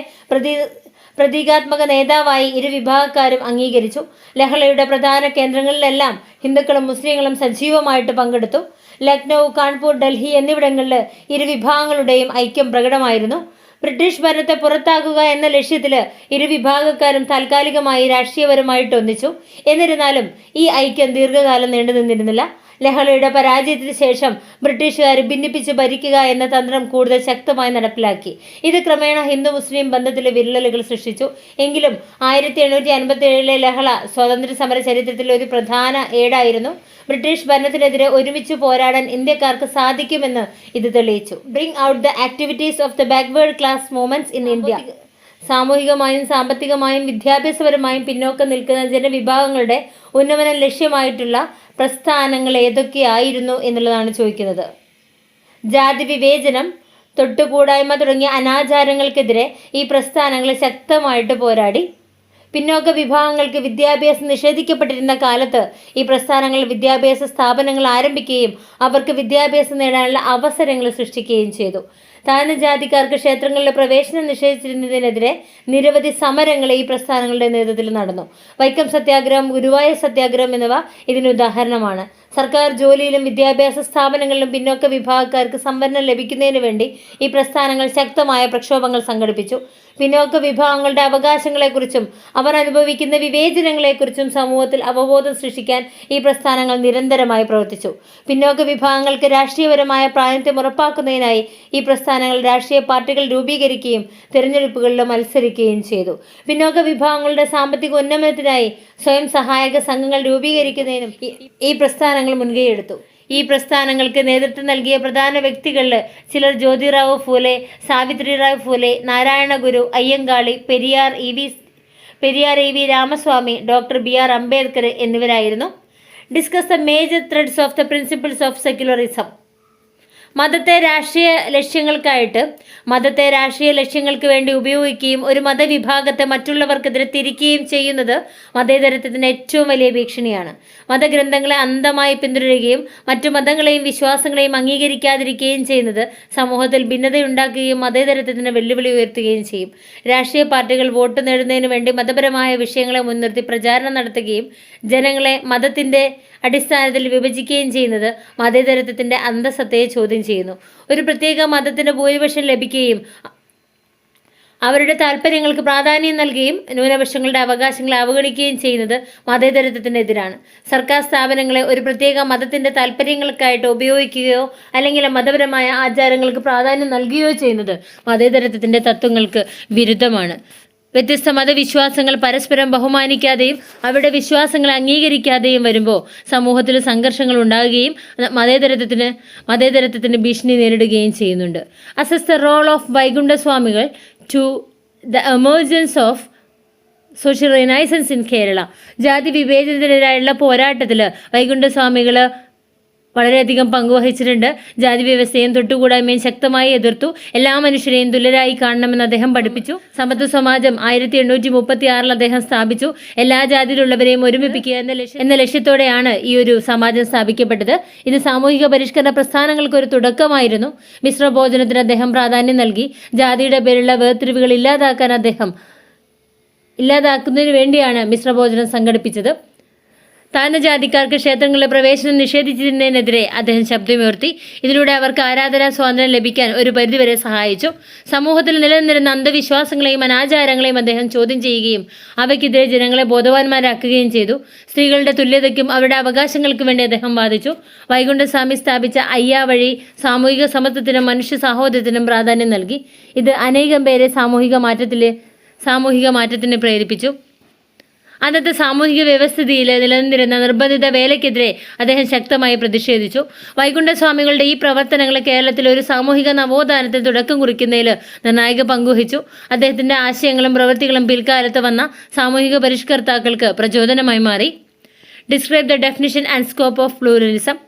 പ്രതീകാത്മക നേതാവായി ഇരു വിഭാഗക്കാരും അംഗീകരിച്ചു. ലഹളയുടെ പ്രധാന കേന്ദ്രങ്ങളിലെല്ലാം ഹിന്ദുക്കളും മുസ്ലിങ്ങളും സജീവമായിട്ട് പങ്കെടുത്തു. ലക്നൗ, കാൺപൂർ, ഡൽഹി എന്നിവിടങ്ങളിൽ ഇരു വിഭാഗങ്ങളുടെയും ഐക്യം പ്രകടമായിരുന്നു. ബ്രിട്ടീഷ് ഭരണത്തെ പുറത്താക്കുക എന്ന ലക്ഷ്യത്തിൽ ഇരു വിഭാഗക്കാരും താൽക്കാലികമായി രാഷ്ട്രീയപരമായിട്ട് ഒന്നിച്ചു. എന്നിരുന്നാലും ഈ ഐക്യം ദീർഘകാലം നീണ്ടുനിന്നിരുന്നില്ല. ലഹളയുടെ പരാജയത്തിന് ശേഷം ബ്രിട്ടീഷുകാർ ഭിന്നിപ്പിച്ച് ഭരിക്കുക എന്ന തന്ത്രം കൂടുതൽ ശക്തമായി നടപ്പിലാക്കി. ഇത് ക്രമേണ ഹിന്ദു മുസ്ലിം ബന്ധത്തിലെ വിള്ളലുകൾ സൃഷ്ടിച്ചു. എങ്കിലും 1857 ലഹള സ്വാതന്ത്ര്യ സമര ചരിത്രത്തിൽ ഒരു പ്രധാന ഏടായിരുന്നു. ബ്രിട്ടീഷ് ഭരണത്തിനെതിരെ ഒരുമിച്ച് പോരാടാൻ ഇന്ത്യക്കാർക്ക് സാധിക്കുമെന്ന് ഇത് തെളിയിച്ചു. Bring out the activities of the backward class movements in India. സാമൂഹികമായും സാമ്പത്തികമായും വിദ്യാഭ്യാസപരമായും പിന്നോക്കം നിൽക്കുന്ന ജനവിഭാഗങ്ങളുടെ ഉന്നമനം ലക്ഷ്യമായിട്ടുള്ള പ്രസ്ഥാനങ്ങൾ ഏതൊക്കെയായിരുന്നു എന്നുള്ളതാണ് ചോദിക്കുന്നത്. ജാതി വിവേചനം, തൊട്ടുകൂടായ്മ തുടങ്ങിയ അനാചാരങ്ങൾക്കെതിരെ ഈ പ്രസ്ഥാനങ്ങൾ ശക്തമായിട്ട് പോരാടി. പിന്നോക്ക വിഭാഗങ്ങൾക്ക് വിദ്യാഭ്യാസം നിഷേധിക്കപ്പെട്ടിരുന്ന കാലത്ത് ഈ പ്രസ്ഥാനങ്ങൾ വിദ്യാഭ്യാസ സ്ഥാപനങ്ങൾ ആരംഭിക്കുകയും അവർക്ക് വിദ്യാഭ്യാസം നേടാനുള്ള അവസരങ്ങൾ സൃഷ്ടിക്കുകയും ചെയ്തു. താഴ്ന്ന ജാതിക്കാർക്ക് ക്ഷേത്രങ്ങളിലെ പ്രവേശനം നിഷേധിച്ചിരുന്നതിനെതിരെ നിരവധി സമരങ്ങൾ ഈ പ്രസ്ഥാനങ്ങളുടെ നേതൃത്വത്തിൽ നടന്നു. വൈക്കം സത്യാഗ്രഹം, ഗുരുവായൂർ സത്യാഗ്രഹം എന്നിവ ഇതിന് ഉദാഹരണമാണ്. സർക്കാർ ജോലിയിലും വിദ്യാഭ്യാസ സ്ഥാപനങ്ങളിലും പിന്നോക്ക വിഭാഗക്കാർക്ക് സംവരണം ലഭിക്കുന്നതിന് വേണ്ടി ഈ പ്രസ്ഥാനങ്ങൾ ശക്തമായ പ്രക്ഷോഭങ്ങൾ സംഘടിപ്പിച്ചു. പിന്നോക്ക വിഭാഗങ്ങളുടെ അവകാശങ്ങളെക്കുറിച്ചും അവർ അനുഭവിക്കുന്ന വിവേചനങ്ങളെക്കുറിച്ചും സമൂഹത്തിൽ അവബോധം സൃഷ്ടിക്കാൻ ഈ പ്രസ്ഥാനങ്ങൾ നിരന്തരമായി പ്രവർത്തിച്ചു. പിന്നോക്ക വിഭാഗങ്ങൾക്ക് രാഷ്ട്രീയപരമായ പ്രാതിനിധ്യം ഉറപ്പാക്കുന്നതിനായി ഈ പ്രസ്ഥാനങ്ങൾ രാഷ്ട്രീയ പാർട്ടികൾ രൂപീകരിക്കുകയും തിരഞ്ഞെടുപ്പുകളിൽ മത്സരിക്കുകയും ചെയ്തു. പിന്നോക്ക വിഭാഗങ്ങളുടെ സാമ്പത്തിക ഉന്നമനത്തിനായി സ്വയം സഹായക സംഘങ്ങൾ രൂപീകരിക്കുന്നതിനും ഈ പ്രസ്ഥാനങ്ങൾ മുൻകൈയെടുത്തു. ഈ പ്രസ്ഥാനങ്ങൾക്ക് നേതൃത്വം നൽകിയ പ്രധാന വ്യക്തികളിൽ ചിലർ Jyotirao Phule, Savitrirao Phule, Narayana Guru, Ayyankali, Periyar E V Ramaswamy, doctor BR Ambedkar എന്നിവരായിരുന്നു. Discuss the major threads of the principles of secularism. മതത്തെ രാഷ്ട്രീയ ലക്ഷ്യങ്ങൾക്ക് വേണ്ടി ഉപയോഗിക്കുകയും ഒരു മതവിഭാഗത്തെ മറ്റുള്ളവർക്കെതിരെ തിരിക്കുകയും ചെയ്യുന്നത് മതേതരത്വത്തിന് ഏറ്റവും വലിയ ഭീഷണിയാണ്. മതഗ്രന്ഥങ്ങളെ അന്ധമായി പിന്തുടരുകയും മറ്റു മതങ്ങളെയും വിശ്വാസങ്ങളെയും അംഗീകരിക്കാതിരിക്കുകയും ചെയ്യുന്നത് സമൂഹത്തിൽ ഭിന്നതയുണ്ടാക്കുകയും മതേതരത്വത്തിന് വെല്ലുവിളി ഉയർത്തുകയും ചെയ്യും. രാഷ്ട്രീയ പാർട്ടികൾ വോട്ട് നേടുന്നതിനു വേണ്ടി മതപരമായ വിഷയങ്ങളെ മുൻനിർത്തി പ്രചാരണം നടത്തുകയും ജനങ്ങളെ മതത്തിന്റെ അടിസ്ഥാനത്തിൽ വിഭജിക്കുകയും ചെയ്യുന്നത് മതേതരത്വത്തിന്റെ അന്തസത്തയെ ചോദ്യം ചെയ്യുന്നു. ഒരു പ്രത്യേക മതത്തിന് ഭൂരിപക്ഷം ലഭിക്കുകയും അവരുടെ താല്പര്യങ്ങൾക്ക് പ്രാധാന്യം നൽകുകയും ന്യൂനപക്ഷങ്ങളുടെ അവകാശങ്ങളെ അവഗണിക്കുകയും ചെയ്യുന്നത് മതേതരത്വത്തിനെതിരാണ്. സർക്കാർ സ്ഥാപനങ്ങളെ ഒരു പ്രത്യേക മതത്തിന്റെ താല്പര്യങ്ങൾക്കായിട്ട് ഉപയോഗിക്കുകയോ അല്ലെങ്കിൽ മതപരമായ ആചാരങ്ങൾക്ക് പ്രാധാന്യം നൽകുകയോ ചെയ്യുന്നത് മതേതരത്വത്തിന്റെ തത്വങ്ങൾക്ക് വിരുദ്ധമാണ്. വ്യത്യസ്ത മതവിശ്വാസങ്ങൾ പരസ്പരം ബഹുമാനിക്കാതെയും അവരുടെ വിശ്വാസങ്ങളെ അംഗീകരിക്കാതെയും വരുമ്പോൾ സമൂഹത്തിൽ സംഘർഷങ്ങൾ ഉണ്ടാകുകയും മതേതരത്വത്തിന് ഭീഷണി നേരിടുകയും ചെയ്യുന്നുണ്ട്. Assess the role of Vaikundaswamikal to the emergence of social renaissance in Kerala. ജാതി വിവേചനത്തിനെതിരായുള്ള പോരാട്ടത്തിൽ വൈകുണ്ഠസ്വാമികൾ വളരെയധികം പങ്കുവഹിച്ചിട്ടുണ്ട്. ജാതി വ്യവസ്ഥയും തൊട്ടുകൂടായ്മയും ശക്തമായി എതിർത്തു. എല്ലാ മനുഷ്യരെയും തുല്യരായി കാണണമെന്ന് അദ്ദേഹം പഠിപ്പിച്ചു. സമത്വ സമാജം 1836 അദ്ദേഹം സ്ഥാപിച്ചു. എല്ലാ ജാതിയിലുള്ളവരെയും ഒരുമിപ്പിക്കുക എന്ന ലക്ഷ്യത്തോടെയാണ് ഈ ഒരു സമാജം സ്ഥാപിക്കപ്പെട്ടത്. ഇത് സാമൂഹിക പരിഷ്കരണ പ്രസ്ഥാനങ്ങൾക്ക് ഒരു തുടക്കമായിരുന്നു. മിശ്ര ഭോജനത്തിന് അദ്ദേഹം പ്രാധാന്യം നൽകി. ജാതിയുടെ പേരിലുള്ള വേർതിരിവുകൾ ഇല്ലാതാക്കുന്നതിന് വേണ്ടിയാണ് മിശ്രഭോജനം സംഘടിപ്പിച്ചത്. താഴ്ന്ന ജാതിക്കാർക്ക് ക്ഷേത്രങ്ങളിലെ പ്രവേശനം നിഷേധിച്ചതിനെതിരെ അദ്ദേഹം ശബ്ദമുയർത്തി. ഇതിലൂടെ അവർക്ക് ആരാധനാ സ്വാതന്ത്ര്യം ലഭിക്കാൻ ഒരു പരിധിവരെ സഹായിച്ചു. സമൂഹത്തിൽ നിലനിന്നിരുന്ന അന്ധവിശ്വാസങ്ങളെയും അനാചാരങ്ങളെയും അദ്ദേഹം ചോദ്യം ചെയ്യുകയും അവയ്ക്കെതിരെ ജനങ്ങളെ ബോധവാന്മാരാക്കുകയും ചെയ്തു. സ്ത്രീകളുടെ തുല്യതയ്ക്കും അവരുടെ അവകാശങ്ങൾക്കും വേണ്ടി അദ്ദേഹം വാദിച്ചു. വൈകുണ്ഠസ്വാമി സ്ഥാപിച്ച അയ്യാ വഴി സാമൂഹിക സമത്വത്തിനും മനുഷ്യ സാഹോദര്യത്തിനും പ്രാധാന്യം നൽകി. ഇത് അനേകം പേരെ സാമൂഹിക മാറ്റത്തിന് പ്രേരിപ്പിച്ചു. അന്നത്തെ സാമൂഹിക വ്യവസ്ഥിതിയിൽ നിലനിന്നിരുന്ന നിർബന്ധിത വേലയ്ക്കെതിരെ അദ്ദേഹം ശക്തമായി പ്രതിഷേധിച്ചു. വൈകുണ്ഠസ്വാമികളുടെ ഈ പ്രവർത്തനങ്ങൾ കേരളത്തിൽ ഒരു സാമൂഹിക നവോത്ഥാനത്തിന് തുടക്കം കുറിക്കുന്നതിൽ നിർണായക പങ്കുവഹിച്ചു. അദ്ദേഹത്തിന്റെ ആശയങ്ങളും പ്രവൃത്തികളും പിൽക്കാലത്ത് വന്ന സാമൂഹിക പരിഷ്കർത്താക്കൾക്ക് പ്രചോദനമായി മാറി. Describe the definition and scope of pluralism.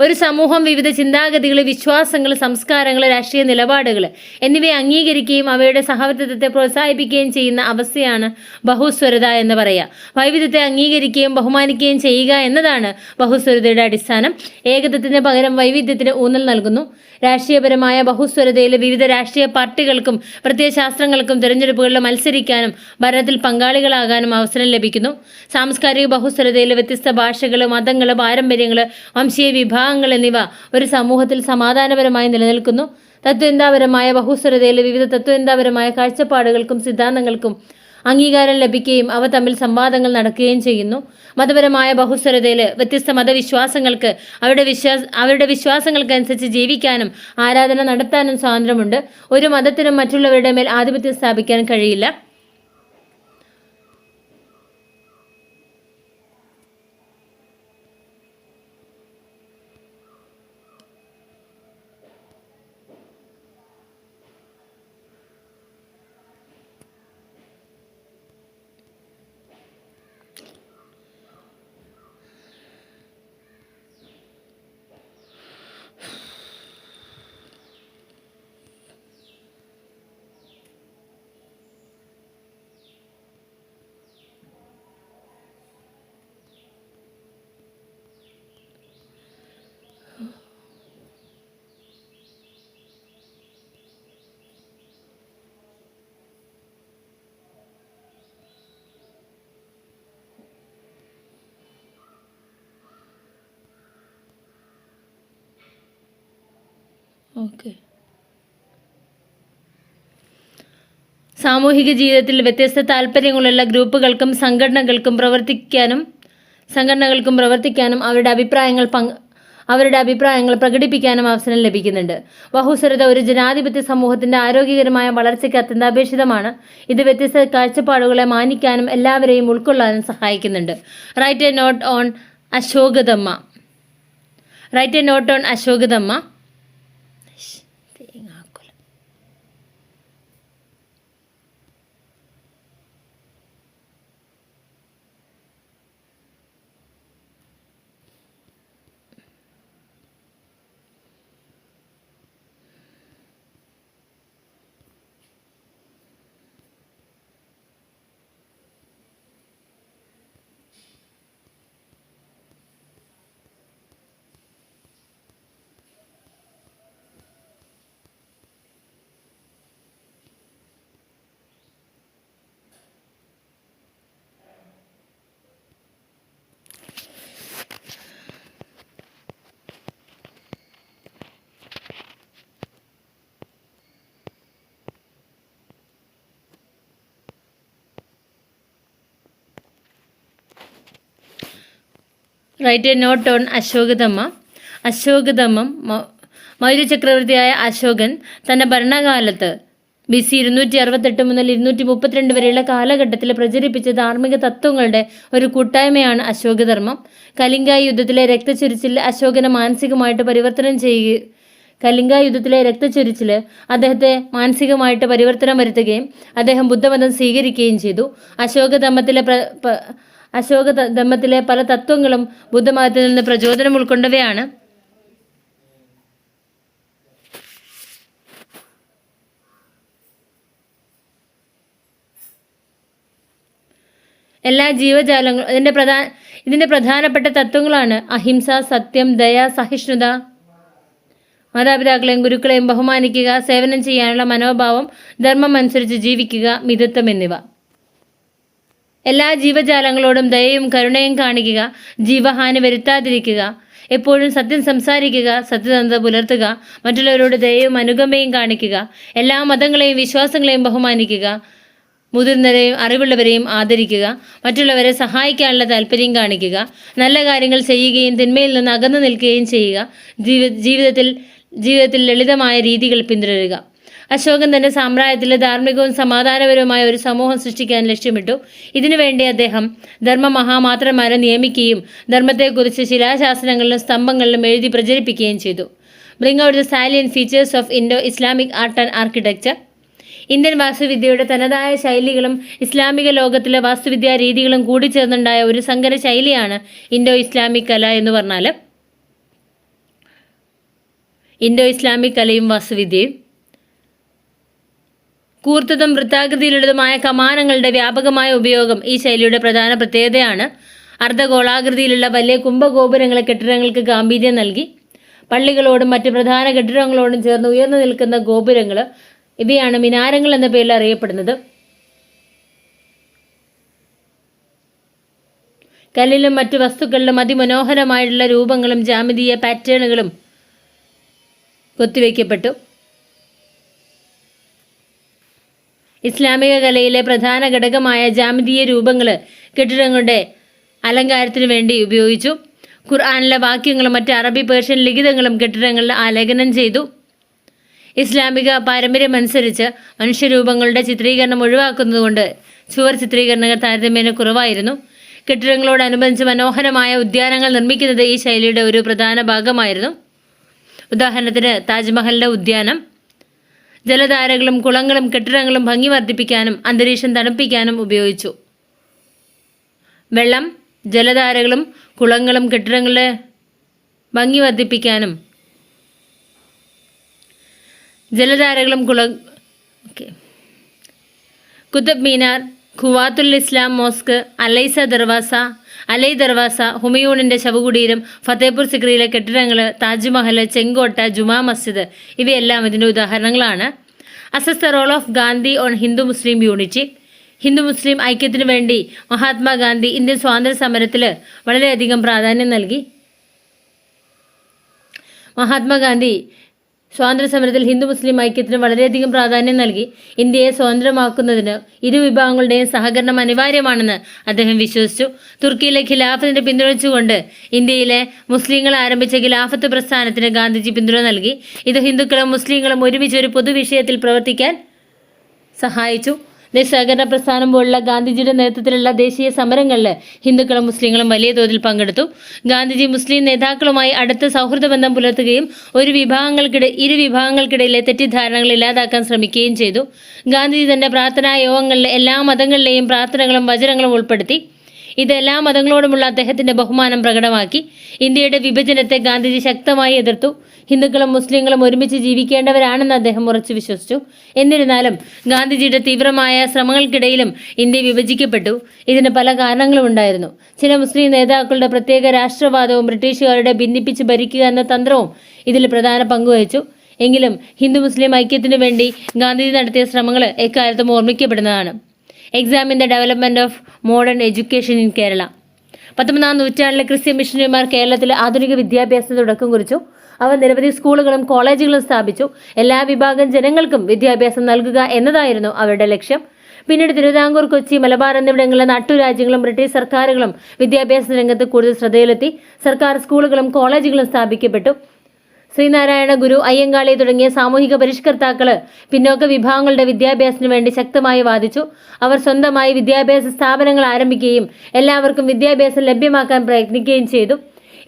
ഒരു സമൂഹം വിവിധ ചിന്താഗതികൾ, വിശ്വാസങ്ങൾ, സംസ്കാരങ്ങൾ, രാഷ്ട്രീയ നിലപാടുകൾ എന്നിവയെ അംഗീകരിക്കുകയും അവയുടെ സഹവർത്തിത്വത്തെ പ്രോത്സാഹിപ്പിക്കുകയും ചെയ്യുന്ന അവസ്ഥയാണ് ബഹുസ്വരത എന്ന് പറയുക. വൈവിധ്യത്തെ അംഗീകരിക്കുകയും ബഹുമാനിക്കുകയും ചെയ്യുക എന്നതാണ് ബഹുസ്വരതയുടെ അടിസ്ഥാനം. ഏകത്വത്തിന് പകരം വൈവിധ്യത്തിന് ഊന്നൽ നൽകുന്നു. രാഷ്ട്രീയപരമായ ബഹുസ്വരതയിൽ വിവിധ രാഷ്ട്രീയ പാർട്ടികൾക്കും പ്രത്യയശാസ്ത്രങ്ങൾക്കും തിരഞ്ഞെടുപ്പുകളിൽ മത്സരിക്കാനും ഭരണത്തിൽ പങ്കാളികളാകാനും അവസരം ലഭിക്കുന്നു. സാംസ്കാരിക ബഹുസ്വരതയിൽ വ്യത്യസ്ത ഭാഷകൾ, മതങ്ങൾ, പാരമ്പര്യങ്ങൾ, വംശീയ വിഭാഗങ്ങൾ എന്നിവ ഒരു സമൂഹത്തിൽ സമാധാനപരമായി നിലനിൽക്കുന്നു. തത്വചിന്താപരമായ ബഹുസ്വരതയിൽ വിവിധ തത്വചിന്താപരമായ കാഴ്ചപ്പാടുകൾക്കും സിദ്ധാന്തങ്ങൾക്കും അംഗീകാരം ലഭിക്കുകയും അവ തമ്മിൽ സംവാദങ്ങൾ നടക്കുകയും ചെയ്യുന്നു. മതപരമായ ബഹുസ്വരതയിൽ വ്യത്യസ്ത മതവിശ്വാസങ്ങൾക്ക് അവരുടെ വിശ്വാസങ്ങൾക്കനുസരിച്ച് ജീവിക്കാനും ആരാധന നടത്താനും സ്വാതന്ത്ര്യമുണ്ട്. ഒരു മതത്തിനും മറ്റുള്ളവരുടെ മേൽ ആധിപത്യം സ്ഥാപിക്കാൻ കഴിയില്ല. സാമൂഹിക ജീവിതത്തിൽ വ്യത്യസ്ത താല്പര്യങ്ങളുള്ള ഗ്രൂപ്പുകൾക്കും സംഘടനകൾക്കും പ്രവർത്തിക്കാനും അവരുടെ അഭിപ്രായങ്ങൾ പ്രകടിപ്പിക്കാനും അവസരം ലഭിക്കുന്നുണ്ട്. ബഹുസ്വരത ഒരു ജനാധിപത്യ സമൂഹത്തിന്റെ ആരോഗ്യകരമായ വളർച്ചയ്ക്ക് അത്യന്താപേക്ഷിതമാണ്. ഇത് വ്യത്യസ്ത കാഴ്ചപ്പാടുകളെ മാനിക്കാനും എല്ലാവരെയും ഉൾക്കൊള്ളാനും സഹായിക്കുന്നുണ്ട്. Write a note on Ashokadhamma. Write a note on Ashokadhamma. അശോകധമ്മം മൗര്യ ചക്രവർത്തിയായ അശോകൻ തൻ്റെ ഭരണകാലത്ത് BC 268 മുതൽ 232 വരെയുള്ള കാലഘട്ടത്തിൽ പ്രചരിപ്പിച്ച ധാർമ്മിക തത്വങ്ങളുടെ ഒരു കൂട്ടായ്മയാണ് അശോകധർമ്മം. കലിംഗ യുദ്ധത്തിലെ രക്തച്ചൊരിച്ചിൽ അശോകനെ മാനസികമായിട്ട് പരിവർത്തനം ചെയ്യുക അദ്ദേഹത്തെ മാനസികമായിട്ട് പരിവർത്തനം വരുത്തുകയും അദ്ദേഹം ബുദ്ധമതം സ്വീകരിക്കുകയും ചെയ്തു. അശോകധമ്മത്തിലെ പല തത്വങ്ങളും ബുദ്ധമതത്തിൽ നിന്ന് പ്രചോദനം ഉൾക്കൊണ്ടവയാണ്. എല്ലാ ജീവജാലങ്ങളും ഇതിൻ്റെ പ്രധാനപ്പെട്ട തത്വങ്ങളാണ് അഹിംസ, സത്യം, ദയ, സഹിഷ്ണുത, മാതാപിതാക്കളെയും ഗുരുക്കളെയും ബഹുമാനിക്കുക, സേവനം ചെയ്യാനുള്ള മനോഭാവം, ധർമ്മം അനുസരിച്ച് ജീവിക്കുക, മിതത്വം എന്നിവ. എല്ലാ ജീവജാലങ്ങളോടും ദയയും കരുണയും കാണിക്കുക, ജീവഹാനി വരുത്താതിരിക്കുക, എപ്പോഴും സത്യം സംസാരിക്കുക, സത്യസന്ധത പുലർത്തുക, മറ്റുള്ളവരോട് ദയയും അനുകമ്പയും കാണിക്കുക, എല്ലാ മതങ്ങളെയും വിശ്വാസങ്ങളെയും ബഹുമാനിക്കുക, മുതിർന്നവരെയും അറിവുള്ളവരെയും ആദരിക്കുക, മറ്റുള്ളവരെ സഹായിക്കാനുള്ള താല്പര്യം കാണിക്കുക, നല്ല കാര്യങ്ങൾ ചെയ്യുകയും തിന്മയിൽ നിന്ന് അകന്നു നിൽക്കുകയും ചെയ്യുക, ജീവിതത്തിൽ ലളിതമായ രീതികൾ പിന്തുടരുക. അശോകൻ തന്റെ സാമ്രാജ്യത്തിൽ ധാർമ്മികവും സമാധാനപരവുമായ ഒരു സമൂഹം സൃഷ്ടിക്കാൻ ലക്ഷ്യമിട്ടു. ഇതിനുവേണ്ടി അദ്ദേഹം ധർമ്മമഹാമാത്രന്മാരെ നിയമിക്കുകയും ധർമ്മത്തെക്കുറിച്ച് ശിലാശാസനങ്ങളിലും സ്തംഭങ്ങളിലും എഴുതി പ്രചരിപ്പിക്കുകയും ചെയ്തു. Bring out the salient features of Indo Islamic art and architecture. Indian വാസ്തുവിദ്യയുടെ തനതായ ശൈലികളും ഇസ്ലാമിക ലോകത്തിലെ വാസ്തുവിദ്യാ രീതികളും കൂടിച്ചേർന്നുണ്ടായ ഒരു സങ്കര ശൈലിയാണ് ഇൻഡോ ഇസ്ലാമിക് കല എന്ന് പറഞ്ഞാൽ. ഇൻഡോ ഇസ്ലാമിക് കലയും വാസ്തുവിദ്യയും കൂർത്തതും വൃത്താകൃതിയിലുള്ളതുമായ കമാനങ്ങളുടെ വ്യാപകമായ ഉപയോഗം ഈ ശൈലിയുടെ പ്രധാന പ്രത്യേകതയാണ്. അർദ്ധഗോളാകൃതിയിലുള്ള വലിയ കുംഭഗോപുരങ്ങളെ കെട്ടിടങ്ങൾക്ക് ഗാംഭീര്യം നൽകി. പള്ളികളോടും മറ്റ് പ്രധാന കെട്ടിടങ്ങളോടും ചേർന്ന് ഉയർന്നു നിൽക്കുന്ന ഗോപുരങ്ങൾ, ഇവയാണ് മിനാരങ്ങൾ എന്ന പേരിൽ അറിയപ്പെടുന്നത്. കല്ലിലും മറ്റു വസ്തുക്കളിലും അതിമനോഹരമായിട്ടുള്ള രൂപങ്ങളും ജാമിതീയ പാറ്റേണുകളും കൊത്തിവയ്ക്കപ്പെട്ടു. ഇസ്ലാമിക കലയിലെ പ്രധാന ഘടകമായ ജാമിതീയ രൂപങ്ങൾ കെട്ടിടങ്ങളുടെ അലങ്കാരത്തിനു വേണ്ടി ഉപയോഗിച്ചു. ഖുർആനിലെ വാക്യങ്ങളും മറ്റ് അറബി പേർഷ്യൻ ലിഖിതങ്ങളും കെട്ടിടങ്ങളിൽ ആലേഖനം ചെയ്തു. ഇസ്ലാമിക പാരമ്പര്യമനുസരിച്ച് മനുഷ്യരൂപങ്ങളുടെ ചിത്രീകരണം ഒഴിവാക്കുന്നതുകൊണ്ട് ചുവർ ചിത്രീകരണങ്ങൾ താരതമ്യേന കുറവായിരുന്നു. കെട്ടിടങ്ങളോടനുബന്ധിച്ച് മനോഹരമായ ഉദ്യാനങ്ങൾ നിർമ്മിക്കുന്നത് ഈ ശൈലിയുടെ ഒരു പ്രധാന ഭാഗമായിരുന്നു. ഉദാഹരണത്തിന് താജ്മഹലിൻ്റെ ഉദ്യാനം ജലധാരകളും കുളങ്ങളും കെട്ടിടങ്ങളും ഭംഗി വർദ്ധിപ്പിക്കാനും അന്തരീക്ഷം തണുപ്പിക്കാനും ഉപയോഗിച്ചു. വെള്ളം, ജലധാരകളും കുളങ്ങളും കെട്ടിടങ്ങളുടെ ഭംഗി വർദ്ധിപ്പിക്കാനും കുത്തബ് മീനാർ, ഖുവാത്തുൽ ഇസ്ലാം മോസ്ക്, അലൈ ദർവാസ, ഹുമയൂണിൻ്റെ ശവകുടീരം, ഫത്തേപൂർ സിക്രിയിലെ കെട്ടിടങ്ങൾ, താജ്മഹൽ, ചെങ്കോട്ട, ജുമാ മസ്ജിദ് ഇവയെല്ലാം ഇതിൻ്റെ ഉദാഹരണങ്ങളാണ്. Assess the role of Gandhi on Hindu Muslim unity. Hindu മുസ്ലിം ഐക്യത്തിനു വേണ്ടി മഹാത്മാഗാന്ധി ഇന്ത്യൻ സ്വാതന്ത്ര്യ സമരത്തിൽ വളരെയധികം പ്രാധാന്യം നൽകി. മഹാത്മാഗാന്ധി സ്വാതന്ത്ര്യ സമരത്തിൽ ഹിന്ദു മുസ്ലിം ഐക്യത്തിന് വളരെയധികം പ്രാധാന്യം നൽകി. ഇന്ത്യയെ സ്വതന്ത്രമാക്കുന്നതിന് ഇരു വിഭാഗങ്ങളുടെയും സഹകരണം അനിവാര്യമാണെന്ന് അദ്ദേഹം വിശ്വസിച്ചു. തുർക്കിയിലെ ഖിലാഫത്തിനെ പിന്തുണച്ചുകൊണ്ട് ഇന്ത്യയിലെ മുസ്ലിങ്ങൾ ആരംഭിച്ച ഖിലാഫത്ത് പ്രസ്ഥാനത്തിന് ഗാന്ധിജി പിന്തുണ നൽകി. ഇത് ഹിന്ദുക്കളും മുസ്ലിങ്ങളും ഒരുമിച്ച് ഒരു പൊതുവിഷയത്തിൽ പ്രവർത്തിക്കാൻ സഹായിച്ചു. നിസ്സഹകരണ പ്രസ്ഥാനം പോലുള്ള ഗാന്ധിജിയുടെ നേതൃത്വത്തിലുള്ള ദേശീയ സമരങ്ങളിൽ ഹിന്ദുക്കളും മുസ്ലിങ്ങളും വലിയ തോതിൽ പങ്കെടുത്തു. ഗാന്ധിജി മുസ്ലിം നേതാക്കളുമായി അടുത്ത സൗഹൃദ ബന്ധം പുലർത്തുകയും ഇരു വിഭാഗങ്ങൾക്കിടയിലെ തെറ്റിദ്ധാരണകൾ ഇല്ലാതാക്കാൻ ശ്രമിക്കുകയും ചെയ്തു. ഗാന്ധിജി തന്റെ പ്രാർത്ഥനാ യോഗങ്ങളിൽ എല്ലാ മതങ്ങളിലെയും പ്രാർത്ഥനകളും വചനങ്ങളും ഉൾപ്പെടുത്തി. ഇത് എല്ലാ മതങ്ങളോടുമുള്ള അദ്ദേഹത്തിന്റെ ബഹുമാനം പ്രകടമാക്കി. ഇന്ത്യയുടെ വിഭജനത്തെ ഗാന്ധിജി ശക്തമായി എതിർത്തു. ഹിന്ദുക്കളും മുസ്ലിങ്ങളും ഒരുമിച്ച് ജീവിക്കേണ്ടവരാണെന്ന് അദ്ദേഹം ഉറച്ചു വിശ്വസിച്ചു. എന്നിരുന്നാലും ഗാന്ധിജിയുടെ തീവ്രമായ ശ്രമങ്ങൾക്കിടയിലും ഇന്ത്യ വിഭജിക്കപ്പെട്ടു. ഇതിന് പല കാരണങ്ങളും ഉണ്ടായിരുന്നു. ചില മുസ്ലിം നേതാക്കളുടെ പ്രത്യേക രാഷ്ട്രവാദവും ബ്രിട്ടീഷുകാരുടെ ഭിന്നിപ്പിച്ച് ഭരിക്കുക എന്ന തന്ത്രവും ഇതിൽ പ്രധാന പങ്കുവഹിച്ചു. എങ്കിലും ഹിന്ദു മുസ്ലിം ഐക്യത്തിനു വേണ്ടി ഗാന്ധിജി നടത്തിയ ശ്രമങ്ങൾ എക്കാലത്തും ഓർമ്മിക്കപ്പെടുന്നതാണ്. Examine the development of modern education in Kerala. 19ാം നൂറ്റാണ്ടിലെ ക്രിസ്ത്യൻ മിഷണറിമാർ കേരളത്തിൽ ആധുനിക വിദ്യാഭ്യാസത്തിന് തുടക്കം കുറിച്ചു. അവർ നിരവധി സ്കൂളുകളും കോളേജുകളും സ്ഥാപിച്ചു. എല്ലാ വിഭാഗം ജനങ്ങൾക്കും വിദ്യാഭ്യാസം നൽകുക എന്നതായിരുന്നു അവരുടെ ലക്ഷ്യം. പിന്നീട് തിരുവിതാംകൂർ, കൊച്ചി, മലബാർ എന്നിവിടങ്ങളിലെ നാട്ടുരാജ്യങ്ങളും ബ്രിട്ടീഷ് സർക്കാരുകളും വിദ്യാഭ്യാസ രംഗത്ത് കൂടുതൽ ശ്രദ്ധയിലെത്തി. സർക്കാർ സ്കൂളുകളും കോളേജുകളും സ്ഥാപിക്കപ്പെട്ടു. ശ്രീനാരായണ ഗുരു, അയ്യങ്കാളി തുടങ്ങിയ സാമൂഹിക പരിഷ്കർത്താക്കള് പിന്നോക്ക വിഭാഗങ്ങളുടെ വിദ്യാഭ്യാസത്തിനു വേണ്ടി ശക്തമായി വാദിച്ചു. അവർ സ്വന്തമായി വിദ്യാഭ്യാസ സ്ഥാപനങ്ങൾ ആരംഭിക്കുകയും എല്ലാവർക്കും വിദ്യാഭ്യാസം ലഭ്യമാക്കാൻ പ്രയത്നിക്കുകയും ചെയ്തു.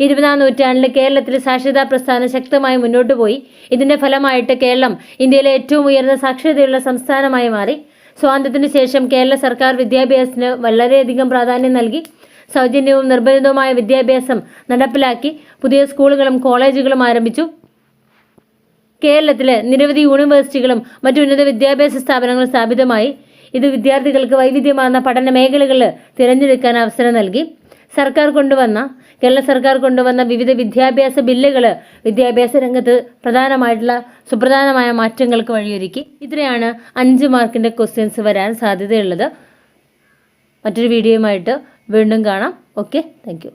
20-ാം നൂറ്റാണ്ടിൽ കേരളത്തിൽ സാക്ഷരതാ പ്രസ്ഥാനം ശക്തമായി മുന്നോട്ടു പോയി. ഇതിന്റെ ഫലമായിട്ട് കേരളം ഇന്ത്യയിലെ ഏറ്റവും ഉയർന്ന സാക്ഷരതയുള്ള സംസ്ഥാനമായി മാറി. സ്വാതന്ത്ര്യത്തിനു ശേഷം കേരള സർക്കാർ വിദ്യാഭ്യാസത്തിന് വളരെയധികം പ്രാധാന്യം നൽകി. സൗജന്യവും നിർബന്ധിതവുമായ വിദ്യാഭ്യാസം നടപ്പിലാക്കി. പുതിയ സ്കൂളുകളും കോളേജുകളും ആരംഭിച്ചു. കേരളത്തിൽ നിരവധി യൂണിവേഴ്സിറ്റികളും മറ്റു ഉന്നത വിദ്യാഭ്യാസ സ്ഥാപനങ്ങളും സ്ഥാപിതമായി. ഇത് വിദ്യാർത്ഥികൾക്ക് വൈവിധ്യമാർന്ന പഠന മേഖലകൾ തിരഞ്ഞെടുക്കാൻ അവസരം നൽകി. കേരള സർക്കാർ കൊണ്ടുവന്ന വിവിധ വിദ്യാഭ്യാസ ബില്ലുകൾ വിദ്യാഭ്യാസ രംഗത്ത് സുപ്രധാനമായ മാറ്റങ്ങൾക്ക് വഴിയൊരുക്കി. ഇത്രയാണ് 5 മാർക്കിൻ്റെ ക്വസ്റ്റ്യൻസ് വരാൻ സാധ്യതയുള്ളത്. മറ്റൊരു വീഡിയോയുമായിട്ട് വീണ്ടും കാണാം. Okay, thank you.